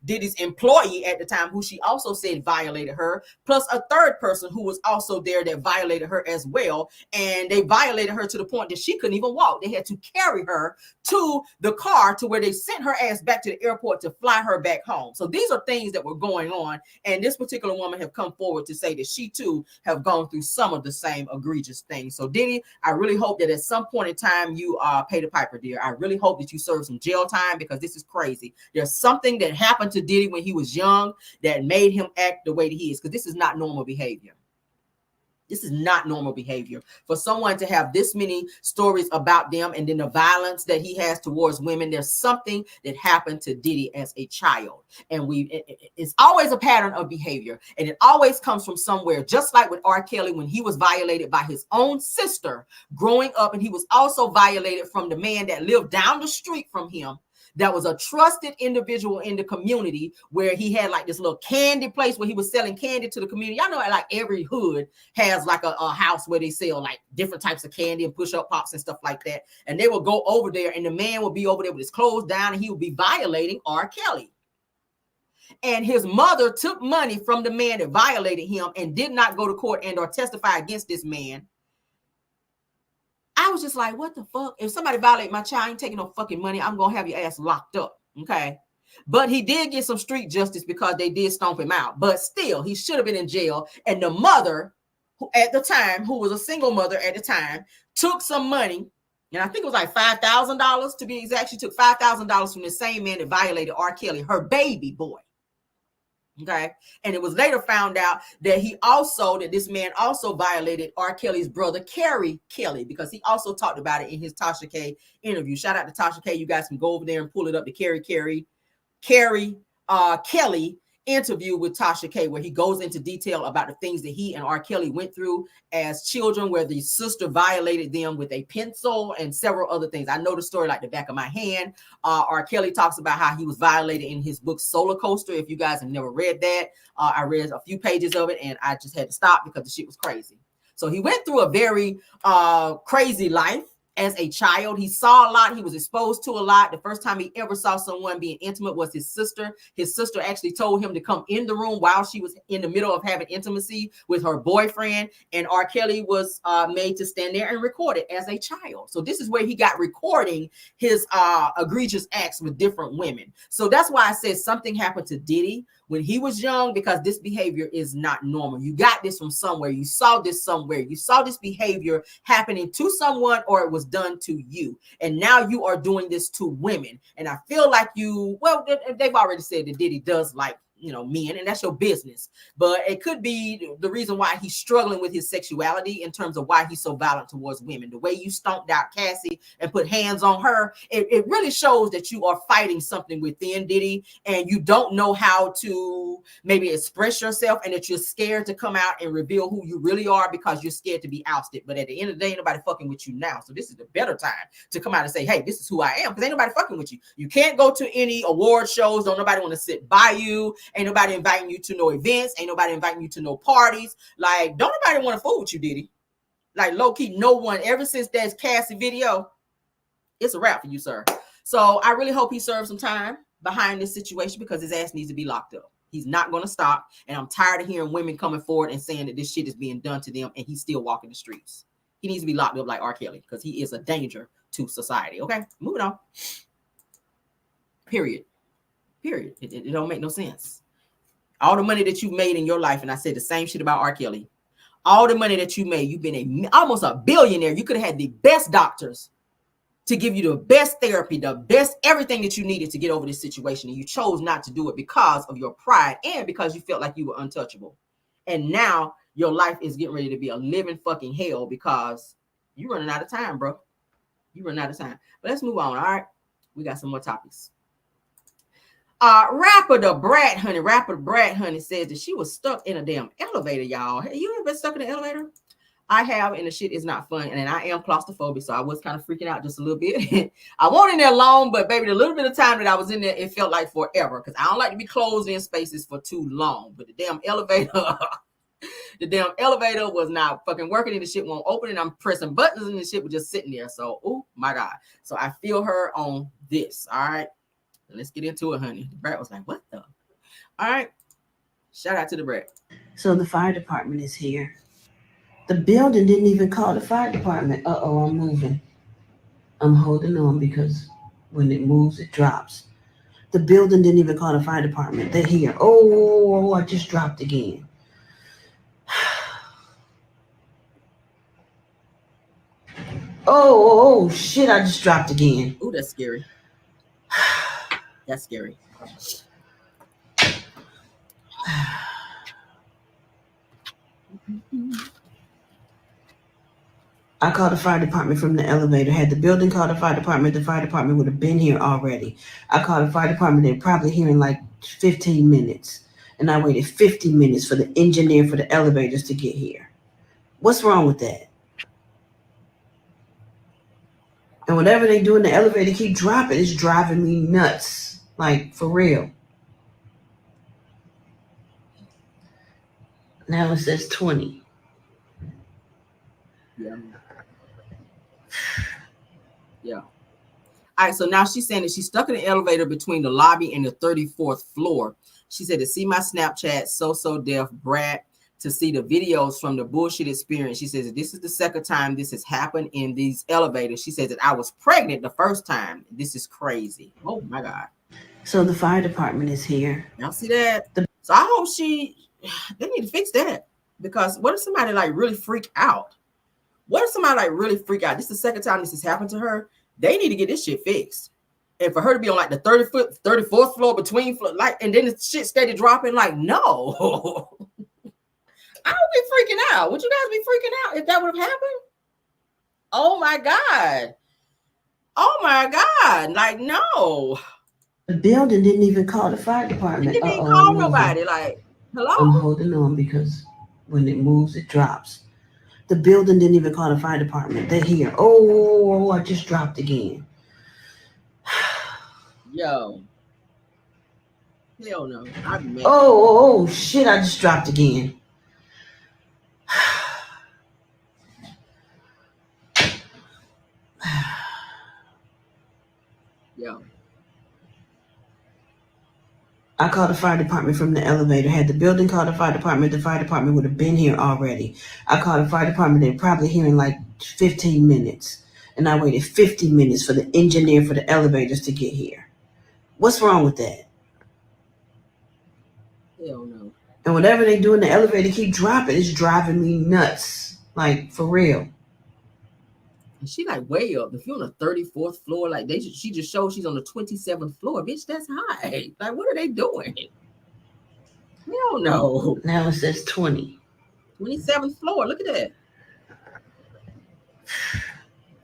Diddy's employee at the time, who she also said violated her, plus a third person who was also there that violated her as well. And they violated her to the point that she couldn't even walk. They had to carry her to the car to where they sent her ass back to the airport to fly her back home. So these are things that were going on. And this particular woman have come forward to say that she too have gone through some of the same egregious things. So Diddy, I really hope that at some point in time you pay the piper, dear. I really hope that you serve some jail time, because this is crazy. There's something that happened to Diddy when he was young that made him act the way that he is, because this is not normal behavior. This is not normal behavior for someone to have this many stories about them, and then the violence that he has towards women. There's something that happened to Diddy as a child, and it's always a pattern of behavior, and it always comes from somewhere. Just like with R. Kelly, when he was violated by his own sister growing up, and he was also violated from the man that lived down the street from him, that was a trusted individual in the community, where he had like this little candy place where he was selling candy to the community. Y'all know, like every hood has like a house where they sell like different types of candy and push-up pops and stuff like that. And they will go over there, and the man will be over there with his clothes down, and he will be violating R. Kelly. And his mother took money from the man that violated him and did not go to court and or testify against this man. I was just like, what the fuck? If somebody violate my child, I ain't taking no fucking money. I'm going to have your ass locked up. Okay. But he did get some street justice because they did stomp him out. But still, he should have been in jail. And the mother, who at the time, who was a single mother at the time, took some money. And I think it was like $5,000 to be exact. She took $5,000 from the same man that violated R. Kelly, her baby boy. Okay. And it was later found out that this man also violated R. Kelly's brother, Carrie Kelly, because he also talked about it in his Tasha K interview. Shout out to Tasha K. You guys can go over there and pull it up, the Carrie Kelly interview with Tasha K, where he goes into detail about the things that he and R. Kelly went through as children, where the sister violated them with a pencil and several other things. I know the story like the back of my hand. R. Kelly talks about how he was violated in his book Solar Coaster. If you guys have never read that, I read a few pages of it and I just had to stop because the shit was crazy. So he went through a very crazy life. As a child, he saw a lot. He was exposed to a lot. The first time he ever saw someone being intimate was his sister. His sister actually told him to come in the room while she was in the middle of having intimacy with her boyfriend. And R. Kelly was made to stand there and record it as a child. So this is where he got recording his egregious acts with different women. So that's why I said something happened to Diddy when he was young, because this behavior is not normal. You got this from somewhere. You saw this somewhere. You saw this behavior happening to someone, or it was done to you. And now you are doing this to women. And I feel like they've already said that Diddy does like, men, and that's your business. But it could be the reason why he's struggling with his sexuality, in terms of why he's so violent towards women. The way you stomped out Cassie and put hands on her, it really shows that you are fighting something within Diddy, and you don't know how to maybe express yourself, and that you're scared to come out and reveal who you really are because you're scared to be ousted. But at the end of the day, ain't nobody fucking with you now. So this is the better time to come out and say, hey, this is who I am, because ain't nobody fucking with you. You can't go to any award shows. Don't nobody want to sit by you. Ain't nobody inviting you to no events. Ain't nobody inviting you to no parties. Like, don't nobody want to fool with you, Diddy. Like, low key, no one. Ever since that Cassie video, it's a wrap for you, sir. So I really hope he serves some time behind this situation, because his ass needs to be locked up. He's not going to stop. And I'm tired of hearing women coming forward and saying that this shit is being done to them, and he's still walking the streets. He needs to be locked up like R. Kelly, because he is a danger to society. Okay, moving on. Period. It don't make no sense. All the money that you've made in your life, and I said the same shit about R. Kelly. All the money that you made, you've been almost a billionaire. You could have had the best doctors to give you the best therapy, the best everything that you needed to get over this situation, and you chose not to do it because of your pride and because you felt like you were untouchable. And now your life is getting ready to be a living fucking hell because you're running out of time, bro. You're running out of time. But let's move on. All right, we got some more topics. Rapper Brat, honey, says that she was stuck in a damn elevator, y'all. Hey, you ever been stuck in an elevator? I have, and the shit is not fun. And I am claustrophobic, so I was kind of freaking out just a little bit. I wasn't in there long, but baby, the little bit of time that I was in there, it felt like forever. Because I don't like to be closed in spaces for too long. But the damn elevator, was not fucking working, and the shit won't open, and I'm pressing buttons, and the shit was just sitting there. So, oh my God. So I feel her on this. All right. Let's get into it, honey. Brat was like, what the? All right. Shout out to the Brat. So the fire department is here. The building didn't even call the fire department. Uh-oh, I'm moving. I'm holding on because when it moves, it drops. The building didn't even call the fire department. They're here. Oh, I just dropped again. Oh, shit, I just dropped again. Oh, that's scary. That's scary. I called the fire department from the elevator. Had the building called the fire department would have been here already. I called the fire department. They're probably here in like 15 minutes. And I waited 50 minutes for the engineer for the elevators to get here. What's wrong with that? And whatever they do in the elevator, keep dropping. It's driving me nuts. Like, for real. Now it says 20. Yeah. Yeah. All right, so now she's saying that she's stuck in the elevator between the lobby and the 34th floor. She said to see my Snapchat, so deaf Brat, to see the videos from the bullshit experience. She says that this is the second time this has happened in these elevators. She says that I was pregnant the first time. This is crazy. Oh my God. So the fire department is here. Y'all see that? So I hope they need to fix that, because what if somebody like really freak out? What if somebody like really freak out? This is the second time this has happened to her. They need to get this shit fixed. And for her to be on like the 34th floor between floor, like, and then the shit steady dropping, like, no. I would be freaking out. Would you guys be freaking out if that would have happened? Oh my God. Oh my God. Like, no. The building didn't even call the fire department. It didn't even call nobody. Like, hello? I'm holding on because when it moves, it drops. The building didn't even call the fire department. They're here. Oh, I just dropped again. Yo. Hell no. Oh, shit, I just dropped again. Yo. I called the fire department from the elevator. Had the building called the fire department would have been here already. I called the fire department. They're probably here in like 15 minutes. And I waited 50 minutes for the engineer for the elevators to get here. What's wrong with that? Hell no. And whatever they do in the elevator, keep dropping. It's driving me nuts. Like, for real. And she like way up. If you're on the 34th floor, like she just showed she's on the 27th floor. Bitch, that's high. Like, what are they doing? Hell no. Now it says 20. 27th floor. Look at that.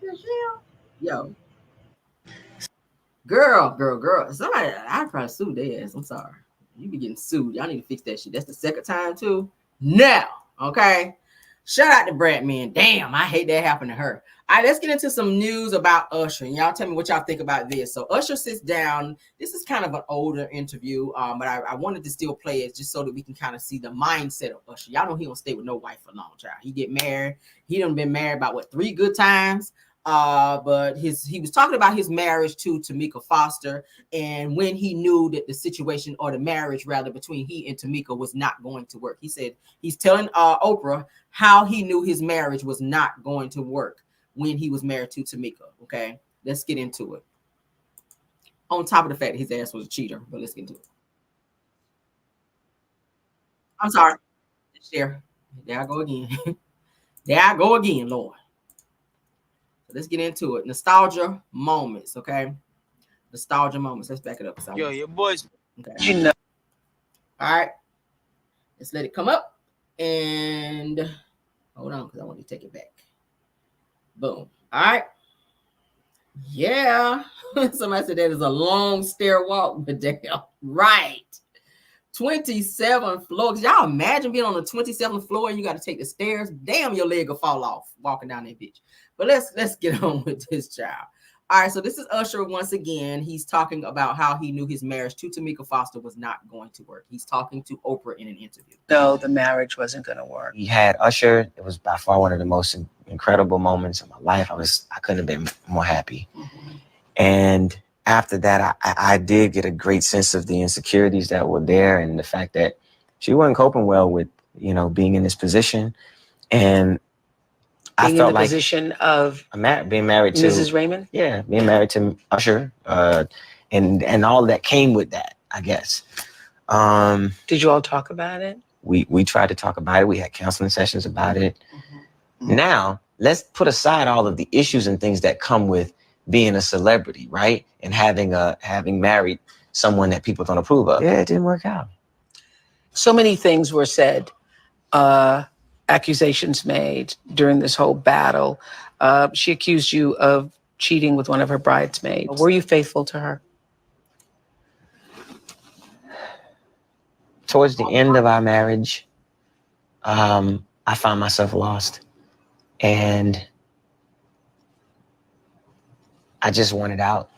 The hell? Yo. Girl. Somebody, I'd probably sue their ass. I'm sorry. You be getting sued. Y'all need to fix that shit. That's the second time too. Now, okay. Shout out to Brat, man. Damn, I hate that happened to her. All right, let's get into some news about Usher. And y'all tell me what y'all think about this. So Usher sits down. This is kind of an older interview, but I wanted to still play it just so that we can kind of see the mindset of Usher. Y'all know he don't stay with no wife for long, child. He get married. He done been married about 3 good times. But he was talking about his marriage to Tamika Foster, and when he knew that the situation, or the marriage rather, between he and Tamika was not going to work. He said he's telling Oprah how he knew his marriage was not going to work when he was married to Tamika. Okay, let's get into it. On top of the fact that his ass was a cheater, but let's get into it. I'm sorry. There I go again. There I go again, Lord. Let's get into it. Nostalgia moments, okay? Nostalgia moments. Let's back it up. Yo, your boys. Okay. You know. All right. Let's let it come up. And hold on, because I want to take it back. Boom. All right. Yeah. Somebody said that is a long stair walk, but damn. Right. 27th floor. Y'all imagine being on the 27th floor and you got to take the stairs. Damn, your leg will fall off walking down that bitch. But let's get on with this child. All right, so this is Usher once again. He's talking about how he knew his marriage to Tamika Foster was not going to work. He's talking to Oprah in an interview. No, the marriage wasn't going to work. He had Usher. It was by far one of the most incredible moments of my life. I couldn't have been more happy. And after that, I did get a great sense of the insecurities that were there and the fact that she wasn't coping well with, being in this position. And I felt like position of being married to Mrs. Raymond. Yeah, being married to Usher, and all that came with that, I guess. Did you all talk about it? We tried to talk about it. We had counseling sessions about it. Now let's put aside all of the issues and things that come with being a celebrity, right? And having married someone that people don't approve of. Yeah, it didn't work out. So many things were said. Accusations made during this whole battle. She accused you of cheating with one of her bridesmaids. Were you faithful to her? Towards the end of our marriage, I found myself lost. And I just wanted out.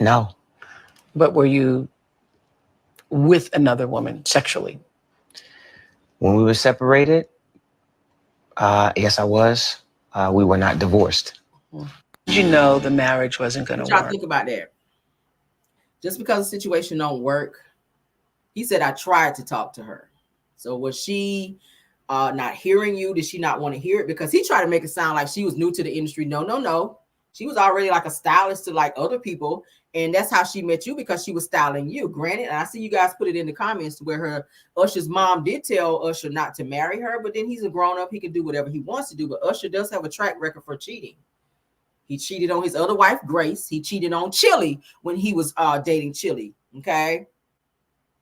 No. But were you with another woman sexually? When we were separated, yes, I was. We were not divorced. Did you know the marriage wasn't going to What y'all work? think about that? Just because the situation don't work, he said, I tried to talk to her. So was she not hearing you? Did she not want to hear it? Because he tried to make it sound like she was new to the industry. No. She was already like a stylist to like other people. And that's how she met you, because she was styling you. Granted, and I see you guys put it in the comments where Usher's mom did tell Usher not to marry her, but then he's a grown up. He can do whatever he wants to do. But Usher does have a track record for cheating. He cheated on his other wife, Grace. He cheated on Chili when he was dating Chili. Okay.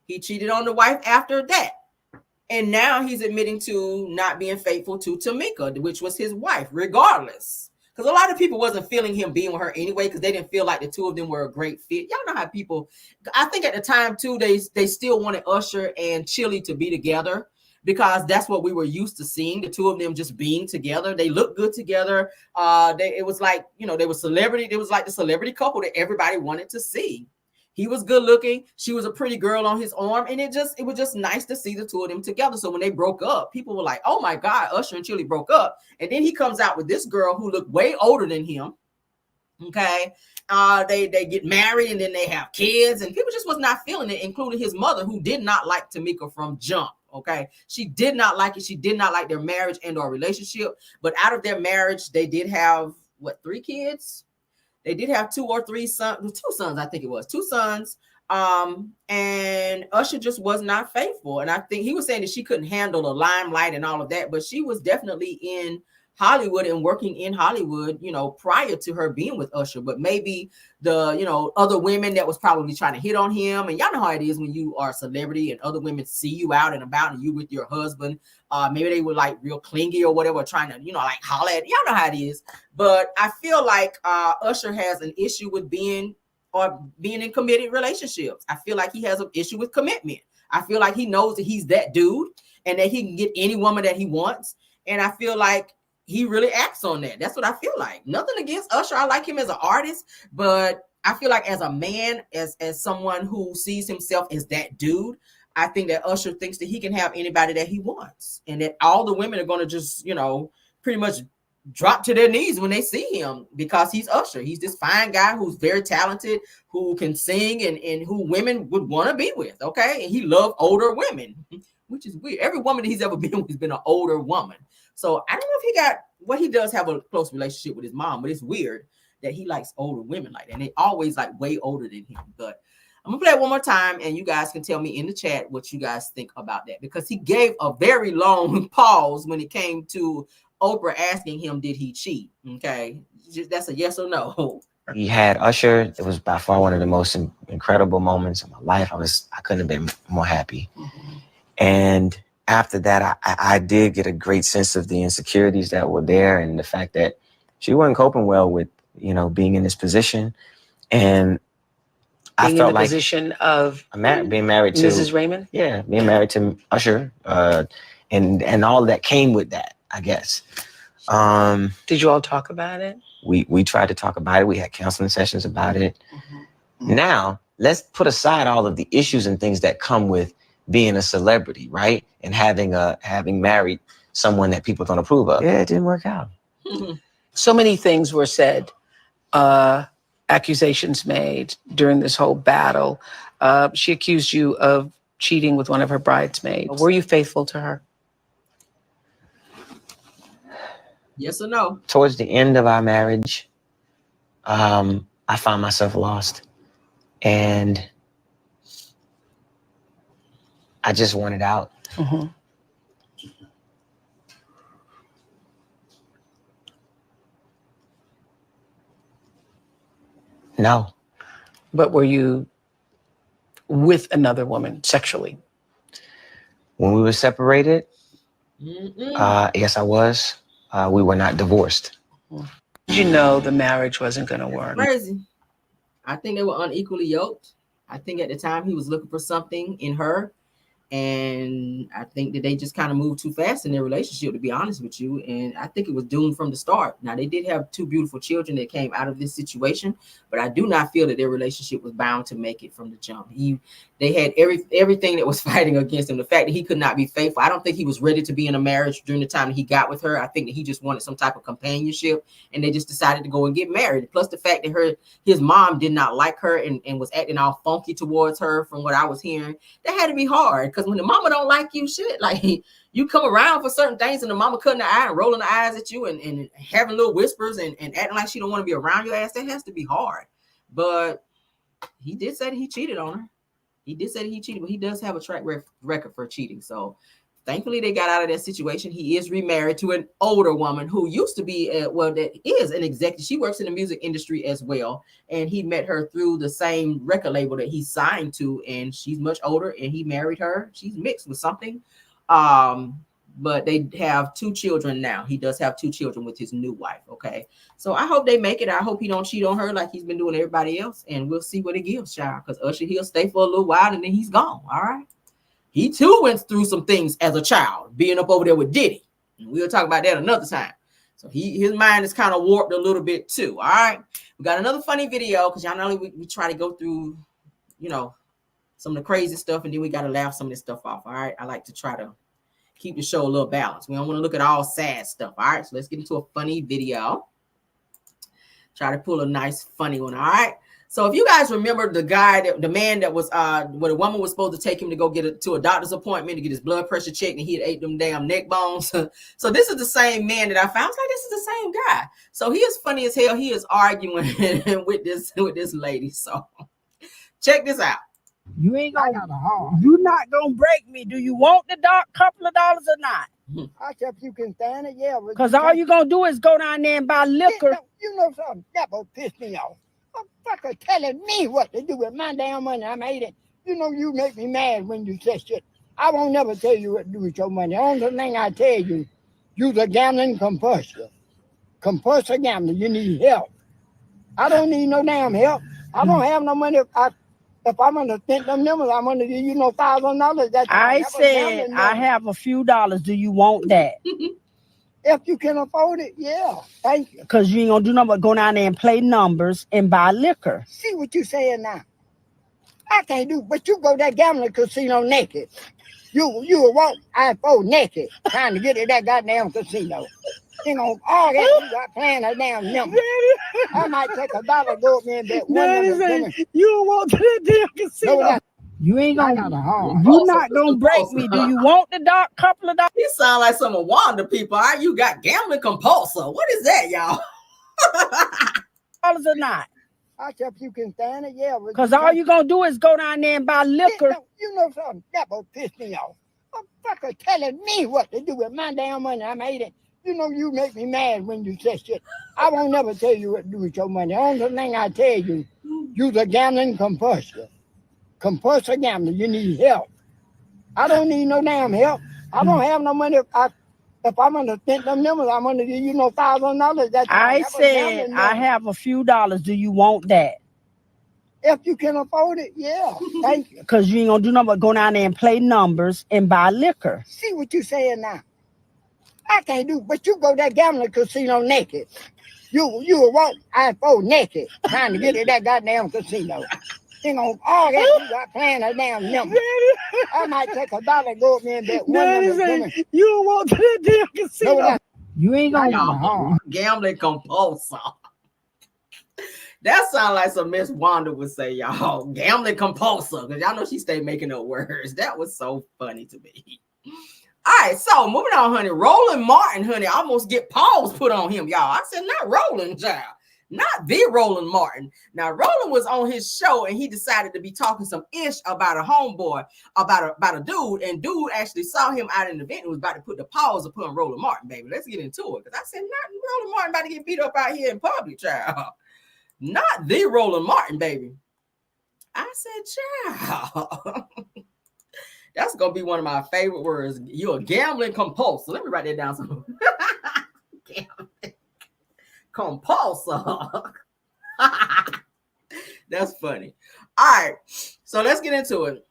He cheated on the wife after that. And now he's admitting to not being faithful to Tamika, which was his wife, regardless. Because a lot of people wasn't feeling him being with her anyway, because they didn't feel like the two of them were a great fit. Y'all know how people, I think at the time too, they still wanted Usher and Chili to be together, because that's what we were used to seeing, the two of them just being together. They looked good together. It was like, they were celebrity. It was like the celebrity couple that everybody wanted to see. He was good looking. She was a pretty girl on his arm. And it was just nice to see the two of them together. So when they broke up, people were like, oh my God, Usher and Chili broke up. And then he comes out with this girl who looked way older than him. Okay. They get married and then they have kids, and people just was not feeling it, including his mother, who did not like Tamika from jump. Okay. She did not like it. She did not like their marriage and or relationship. But out of their marriage, they did have 3 kids? They did have 2 or 3 sons, 2 sons, I think it was 2 sons. And Usher just was not faithful. And I think he was saying that she couldn't handle the limelight and all of that, but she was definitely in Hollywood and working in Hollywood, prior to her being with Usher. But maybe the, other women that was probably trying to hit on him. And y'all know how it is when you are a celebrity and other women see you out and about and you with your husband. Maybe they were like real clingy or whatever, trying to, like holler at. Y'all know how it is. But I feel like Usher has an issue with being in committed relationships. I feel like he has an issue with commitment. I feel like he knows that he's that dude and that he can get any woman that he wants. And I feel like he really acts on that. That's what I feel like. Nothing against Usher. I like him as an artist, but I feel like as a man, as someone who sees himself as that dude, I think that Usher thinks that he can have anybody that he wants, and that all the women are going to just, pretty much drop to their knees when they see him, because he's Usher. He's this fine guy who's very talented, who can sing, and who women would want to be with. Okay. And he loved older women, which is weird. Every woman that he's ever been with has been an older woman. So I don't know if he does have a close relationship with his mom, but it's weird that he likes older women like that. And they always like way older than him. But I'm gonna play it one more time, and you guys can tell me in the chat what you guys think about that, because he gave a very long pause when it came to Oprah asking him, did he cheat? Okay, that's a yes or no. He had Usher. It was by far one of the most incredible moments of my life. I couldn't have been more happy. And after that, I did get a great sense of the insecurities that were there and the fact that she wasn't coping well with, you know, being in this position. And I felt like position of being married to Mrs. Raymond. Yeah, being married to Usher, and all that came with that, I guess. Did you all talk about it? We tried to talk about it. We had counseling sessions about it. Now, let's put aside all of the issues and things that come with being a celebrity, right? And having married someone that people don't approve of. Yeah, it didn't work out. So many things were said, accusations made during this whole battle. She accused you of cheating with one of her bridesmaids. Were you faithful to her? Yes or no? Towards the end of our marriage, I found myself lost. And I just wanted out. No. But were you with another woman sexually? When we were separated, yes, I was. We were not divorced. Did you know the marriage wasn't going to work? Crazy. I think they were unequally yoked. I think at the time he was looking for something in her. And I think that they just kind of moved too fast in their relationship, to be honest with you. And I think it was doomed from the start. Now, they did have 2 beautiful children that came out of this situation, but I do not feel that their relationship was bound to make it from the jump. They had everything that was fighting against him. The fact that he could not be faithful. I don't think he was ready to be in a marriage during the time that he got with her. I think that he just wanted some type of companionship, and they just decided to go and get married. Plus the fact that his mom did not like her and was acting all funky towards her from what I was hearing. That had to be hard, because when the mama don't like you, shit, like you come around for certain things and the mama cutting the eye and rolling the eyes at you and having little whispers and acting like she don't want to be around your ass, that has to be hard. But he did say that he cheated on her. He did say that he cheated, but he does have a track record for cheating. So thankfully they got out of that situation. He is remarried to an older woman who used to be, that is an executive. She works in the music industry as well. And he met her through the same record label that he signed to. And she's much older and he married her. She's mixed with something. But they have 2 children now. He does have 2 children with his new wife. Okay. So I hope they make it. I hope he don't cheat on her like he's been doing everybody else. And we'll see what it gives, child. Because Usher, he'll stay for a little while and then he's gone. All right. He too went through some things as a child, being up over there with Diddy. And we'll talk about that another time. So his mind is kind of warped a little bit too. All right. We got another funny video because y'all know we try to go through, you know, some of the crazy stuff and then we got to laugh some of this stuff off. All right. I like to try to keep the show a little balanced. We don't want to look at all sad stuff. All right. So let's get into a funny video. Try to pull a nice funny one. All right. So if you guys remember the man that was when a woman was supposed to take him to go get to a doctor's appointment to get his blood pressure checked and he had ate them damn neck bones. So this is the same man that I found. I was like, this is the same guy. So he is funny as hell. He is arguing with this lady. So check this out. You ain't gonna, you not gonna break me. Do you want the couple of dollars or not? I said, if you can stand it, yeah. Because all you gonna do is go down there and buy liquor. You know something, that will piss me off. A fucker telling me what to do with my damn money. I made it. You know, you make me mad when you say shit. I won't never tell you what to do with your money. The only thing I tell you, you're a gambling compulsive. Compulsive gambler, you need help. I don't need no damn help. I don't have no money. If I'm gonna spend them numbers, I'm gonna give you no $1,000. I said I have a few dollars. Do you want that? If you can afford it, yeah. Thank you. Because you ain't gonna do nothing but go down there and play numbers and buy liquor. See what you saying now? I can't do, but you go to that gambling casino naked. You will walk I-4 naked trying to get to that goddamn casino. You know, all that you got playing a damn number. I might take $1, go up there and bet one number. You don't want to that damn casino. No, you ain't gonna, you not gonna break me. Do you want the couple of dollars? You sound like some of Wanda people. All right, you got gambling compulsive. What is that, y'all? Dollars or not? I said, if you can stand it, yeah. Because all you gonna do is go down there and buy liquor. You know something, that will piss me off. A fucker telling me what to do with my damn money. I made it. You know, you make me mad when you say shit. I won't never tell you what to do with your money. The only thing I tell you, you're a gambling compulsive. Compulsive gambler, you need help. I don't need no damn help. I don't have no money. If If I'm gonna spend them numbers, I'm gonna give you no $1,000. I said I have a few dollars. Do you want that? If you can afford it, yeah. Thank you. Because you ain't gonna do nothing but go down there and play numbers and buy liquor. See what you saying now? I can't do, but you go to that gambling casino naked. You want I-4 naked trying to get to that goddamn casino. You know, all that you got playing a damn number. I might take $1 and go up there and bet one number. You don't want to that damn casino. No, you ain't gonna gambling compulsor. That sounds like some Miss Wanda would say, y'all. Gambling compulsor. Because y'all know she stayed making up words. That was so funny to me. All right, so moving on, honey. Rowland Martin, honey, almost get paws put on him, y'all. I said, not Rowland, child. Not the Rowland Martin. Now, Rowland was on his show and he decided to be talking some ish about a homeboy, about a dude, and dude actually saw him out in the event and was about to put the paws upon Rowland Martin, baby. Let's get into it. Because I said, not Rowland Martin about to get beat up out here in public, child. Not the Rowland Martin, baby. I said, child. That's going to be one of my favorite words. You're a gambling compulsor. Let me write that down. Gambling compulsor. That's funny. All right. So let's get into it.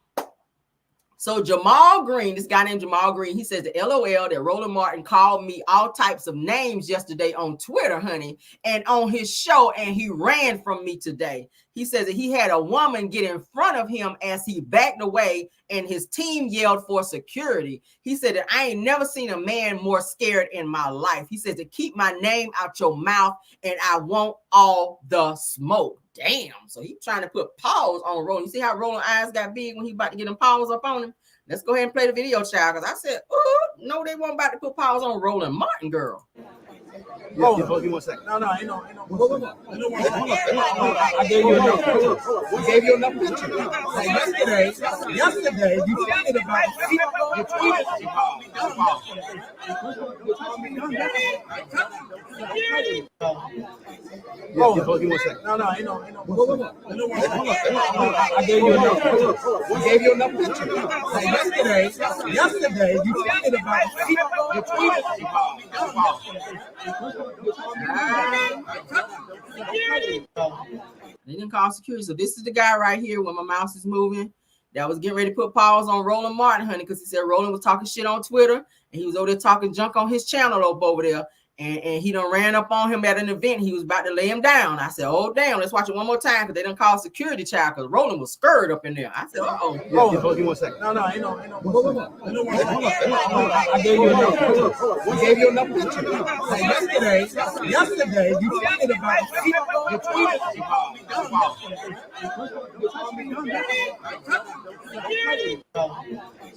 So Jamal Green, this guy named Jamal Green, he says the LOL that Rowland Martin called me all types of names yesterday on Twitter, honey, and on his show, and he ran from me today. He says that he had a woman get in front of him as he backed away and his team yelled for security. He said that I ain't never seen a man more scared in my life. He says to keep my name out your mouth and I want all the smoke. Damn. So he trying to put paws on Rowland. You see how Rowland eyes got big when he about to get them paws up on him? Let's go ahead and play the video, child. Because I said, oh, no, they weren't about to put paws on Rowland Martin, girl. Hold on, 1 second. No, ain't no. Hold on. I gave you enough. I gave you enough pictures. Yesterday, you tweeted about Hold on, 1 second. No, ain't no. Hold on. I gave you enough. I gave you enough pictures. Yesterday, you tweeted about They didn't call security. So this is the guy right here when my mouse is moving that was getting ready to put paws on Rowland Martin, honey, because he said Rowland was talking shit on Twitter and he was over there talking junk on his channel over there. And he done ran up on him at an event. He was about to lay him down. I said, oh, damn, let's watch it one more time because they done called security, child, because Rowland was scared up in there. I said, uh-oh. Hold on, 1 second. No, ain't no. Hold on. I gave you enough. I gave you enough pictures. Yesterday, you tweeted about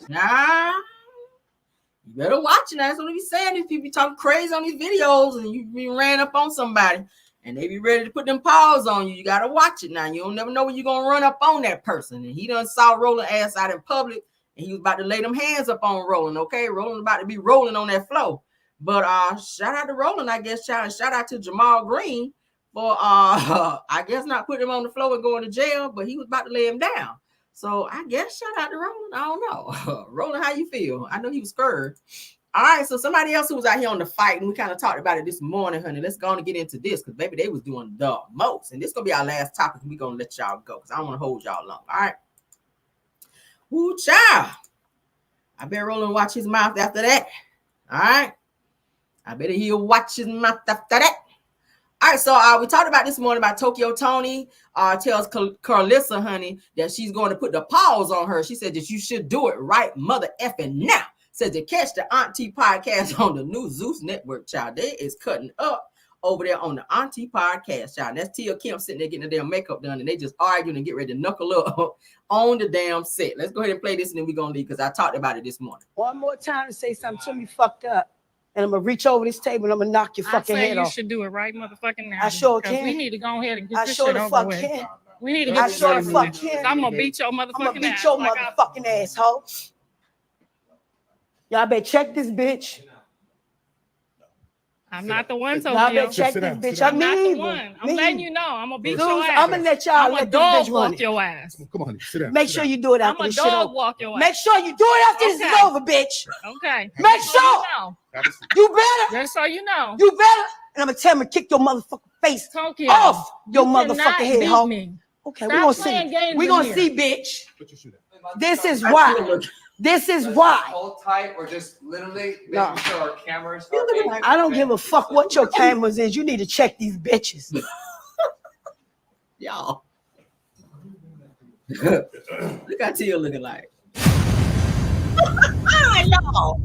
Nah. You better watch it. That's what they be saying. These people be talking crazy on these videos and you be ran up on somebody and they be ready to put them paws on you. You got to watch it now. You don't never know when you're going to run up on that person. And he done saw Rowland ass out in public and he was about to lay them hands up on Rowland. Okay. Rowland about to be rolling on that floor. But shout out to Rowland, I guess. Shout out to Jamal Green for I guess not putting him on the floor and going to jail, but he was about to lay him down. So I guess shout out to Rowland. I don't know. Rowland, how you feel? I know he was scared. All right, so somebody else who was out here on the fight, and we kind of talked about it this morning, honey. Let's go on and get into this because maybe they was doing the most. And this is going to be our last topic. We're going to let y'all go because I don't want to hold y'all long. All right. Woo, child. I bet Rowland watch his mouth after that. All right. I bet he'll watch his mouth after that. All right, so we talked about this morning about Tokyo Tony tells Carlissa, honey, that she's going to put the paws on her. She said that you should do it right mother effing now. Says to catch the Auntie podcast on the new Zeus Network, child. They is cutting up over there on the Auntie podcast, child. That's Tia Kim sitting there getting their makeup done, and they just arguing and get ready to knuckle up on the damn set. Let's go ahead and play this, and then we're going to leave because I talked about it this morning. One more time to say something to me fucked up. And I'm going to reach over this table and I'm going to knock your fucking head off. You should do it right motherfucking now. I sure can. We need to go ahead and get this shit shit over with. Can. We need to get this over with. I'm going to beat your motherfucking ass. I'm going to beat your motherfucking asshole. Y'all better check this bitch. I'm not the one, Y'all Tokyo. better check this bitch. I'm not the evil. one. I'm letting you know. I'm gonna beat Zeus, your ass. I'm gonna let y'all I'm let a this dog bitch run walk it. your ass. Come on, honey, sit down. Make sure you do it after I'm a this shit dog over. walk your ass. Make sure you do it after this is over, bitch. Okay. Make Just so sure. you know. You better. Just so you know. You better. And I'm gonna tell him to kick your motherfucking face Tokyo, off your you motherfucking cannot head, beat ho. me. Okay, Stop we're gonna see. playing games We're in gonna here. see, bitch. This is why. This is why. Hold tight or just literally No. making sure our cameras are angled. I don't give a fuck what your cameras is. You need to check these bitches. Y'all. Look at Tia looking like. I know.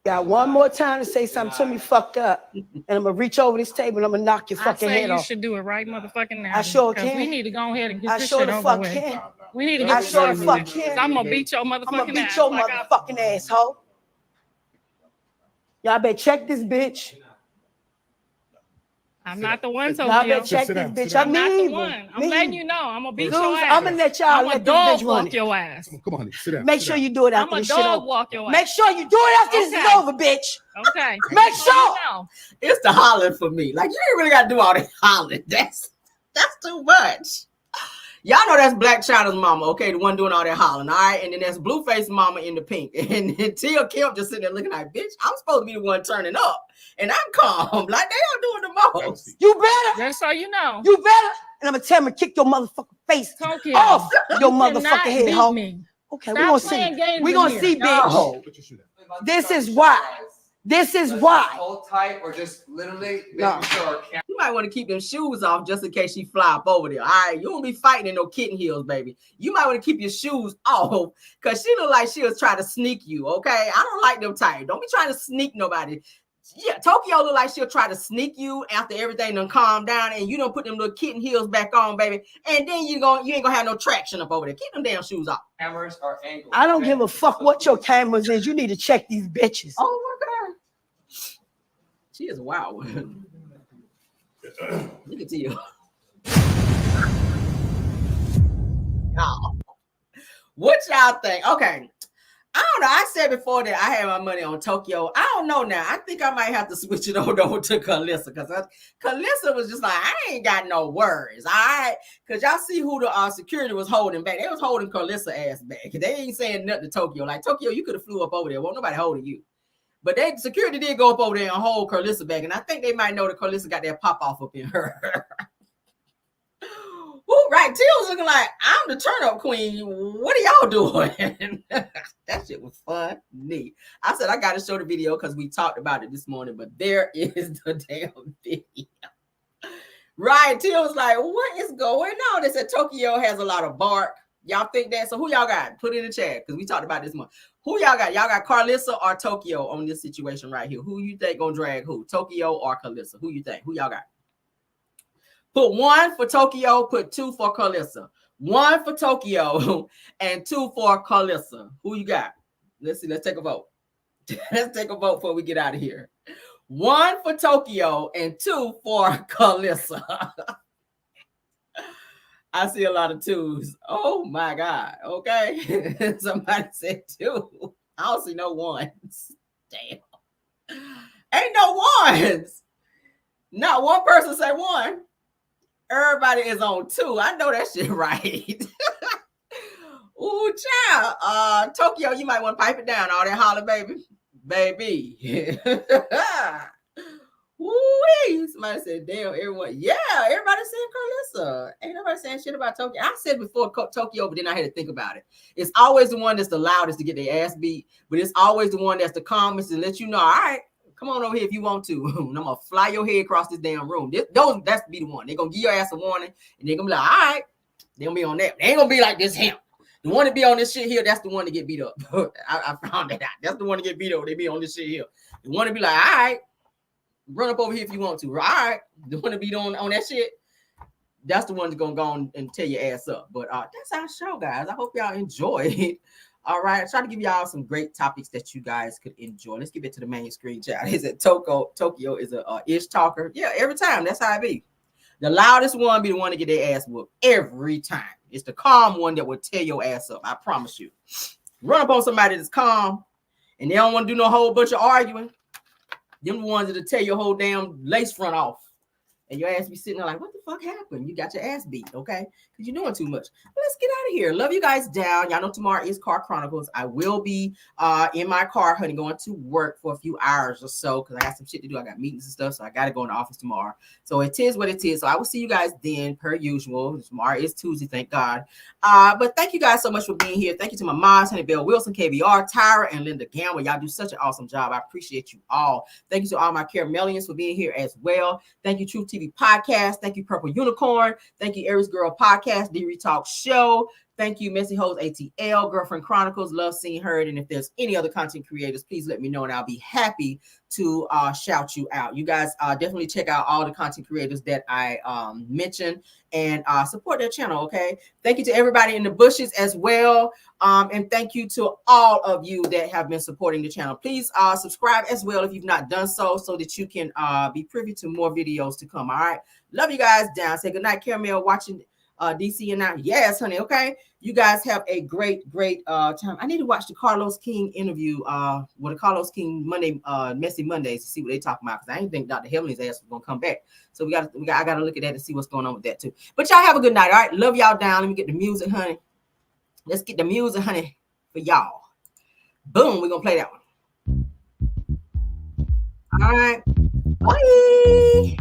Got one more time to say something to me fucked up, and I'm gonna reach over this table and I'm gonna knock your fucking I say head you off. should do it right motherfucking now. I sure Because can. we need to go ahead and get I this sure shit the over fuck with. can. We need to I get this sure shit the over fuck with. can. I'm gonna beat your motherfucking I'm gonna beat ass. your like I- motherfucking asshole. Y'all better check this bitch. I'm not the one, Y'all Tokyo. better check this bitch. I'm not the evil. one. I'm letting you know. I'm gonna beat Zeus, your ass. I'm gonna let y'all I'm let a this dog bitch run walk it. your ass. Come on, honey, sit down. Make sure you do it I'm after a this shit dog over. walk your ass. Make sure you do it after this is over, bitch. Okay. Make So sure. you know. It's the hollering for me. Like, you ain't really got to do all that hollering. That's too much. Y'all know that's Black China's mama, okay? The one doing all that hollering, all right? And then that's Blueface mama in the pink. And Tia Kemp just sitting there looking like, bitch, I'm supposed to be the one turning up. And I'm calm. Like, they are doing the most. You better. Just so you know. You better. And I'm gonna tell him to kick your motherfucking face Tokyo, off your you motherfucking cannot head, beat ho. me. Okay, Stop we're gonna playing see. games We're in gonna here. see, bitch. No. This is why. This is why. Hold tight or just literally No. making sure our cameras. You might want to keep them shoes off just in case she fly up over there. All right, you won't be fighting in no kitten heels, baby. You might want to keep your shoes off because she look like she was trying to sneak you. Okay, I don't like them tight. Don't be trying to sneak nobody. Yeah, Tokyo look like she'll try to sneak you after everything done calm down, and you don't put them little kitten heels back on, baby. And then you ain't gonna have no traction up over there. Keep them damn shoes off. Cameras are angled. I don't give a fuck what your cameras is. You need to check these bitches. Oh my god, she is a wild one. Look at you. Y'all. What y'all think? Okay. I don't know. I said before that I had my money on Tokyo. I don't know now. I think I might have to switch it over to Calissa because Calissa was just like, I ain't got no worries. All right. Because y'all see who the security was holding back. They was holding Calissa ass back. They ain't saying nothing to Tokyo. Like, Tokyo, you could have flew up over there. Won't nobody holding you. But security did go up over there and hold Calissa back. And I think they might know that Calissa got that pop off up in her. Ooh, right. Tia was looking like, I'm the turn up queen. What are y'all doing? That shit was funny. I said, I got to show the video because we talked about it this morning, but there is the damn video. Right. Tia was like, what is going on? They said Tokyo has a lot of bark. Y'all think that? So who y'all got? Put it in the chat because we talked about this morning. Who y'all got? Y'all got Calissa or Tokyo on this situation right here? Who you think gonna drag who? Tokyo or Calissa? Who you think? Who y'all got? Put 1 for Tokyo, put 2 for Calissa. 1 for Tokyo and 2 for Calissa. Who you got? Let's see. Let's take a vote. Let's take a vote before we get out of here. 1 for Tokyo and 2 for Calissa. I see a lot of 2s. Oh my God. Okay. Somebody said 2. I don't see no 1s. Damn. Ain't no 1s. Not one person say 1. Everybody is on 2. I know that shit right. Ooh, child. Tokyo, you might want to pipe it down. All that holler, baby. Baby. Ooh, somebody said, damn, everyone. Yeah, everybody saying Calissa. Ain't nobody saying shit about Tokyo. I said before Tokyo, but then I had to think about it. It's always the one that's the loudest to get their ass beat, but it's always the one that's the calmest to let you know, all right, come on over here if you want to. I'm gonna fly your head across this damn room. That's be the one. They're gonna give your ass a warning, and they're gonna be like, all right, they're gonna be on that. They ain't gonna be like this him. The one to be on this shit here, that's the one to get beat up. I found that out. That's the one to get beat up. They be on this shit here. The one to be like, all right, run up over here if you want to. All right, the one to be on that shit, that's the one that's gonna go on and tear your ass up. But that's our show, guys. I hope y'all enjoyed. All right, I try to give y'all some great topics that you guys could enjoy. Let's get back to the main screen, child. Is it Tokyo is a ish talker? Yeah, every time. That's how it be. The loudest one be the one to get their ass whooped every time. It's the calm one that will tear your ass up. I promise you. Run up on somebody that's calm, and they don't want to do no whole bunch of arguing. Them the ones that'll tear your whole damn lace front off. And your ass be sitting there like, what the fuck happened? You got your ass beat, okay? Because you're doing too much. But let's get out of here. Love you guys down. Y'all know tomorrow is Car Chronicles. I will be in my car, honey, going to work for a few hours or so because I got some shit to do. I got meetings and stuff, so I got to go in the office tomorrow. So it is what it is. So I will see you guys then, per usual. Tomorrow is Tuesday, thank God. But thank you guys so much for being here. Thank you to my moms, Honey Bell Wilson, KBR, Tyra, and Linda Gamble. Y'all do such an awesome job. I appreciate you all. Thank you to all my Caramellians for being here as well. Thank you, Truth TV Podcast. Thank you, Purple Unicorn. Thank you, Aries Girl Podcast, D Talk Show. Thank you, Messy Hoes ATL, Girlfriend Chronicles. Love seeing her. And if there's any other content creators, please let me know, and I'll be happy to shout you out. You guys definitely check out all the content creators that I mentioned and support their channel, okay? Thank you to everybody in the bushes as well. And thank you to all of you that have been supporting the channel. Please subscribe as well if you've not done so that you can be privy to more videos to come, all right? Love you guys down. Say goodnight, Caramel, watching DC and now. Yes, honey, okay? You guys have a great time. I need to watch the Carlos King interview with the Carlos King Monday, Messy Mondays to see what they talk about, because I didn't think Dr. Heavenly's ass was gonna come back. So I gotta look at that and see what's going on with that too. But y'all have a good night, all right? Love y'all down. Let me get the music, honey. Let's get the music, honey, for y'all. Boom, we're gonna play that one. All right. Bye.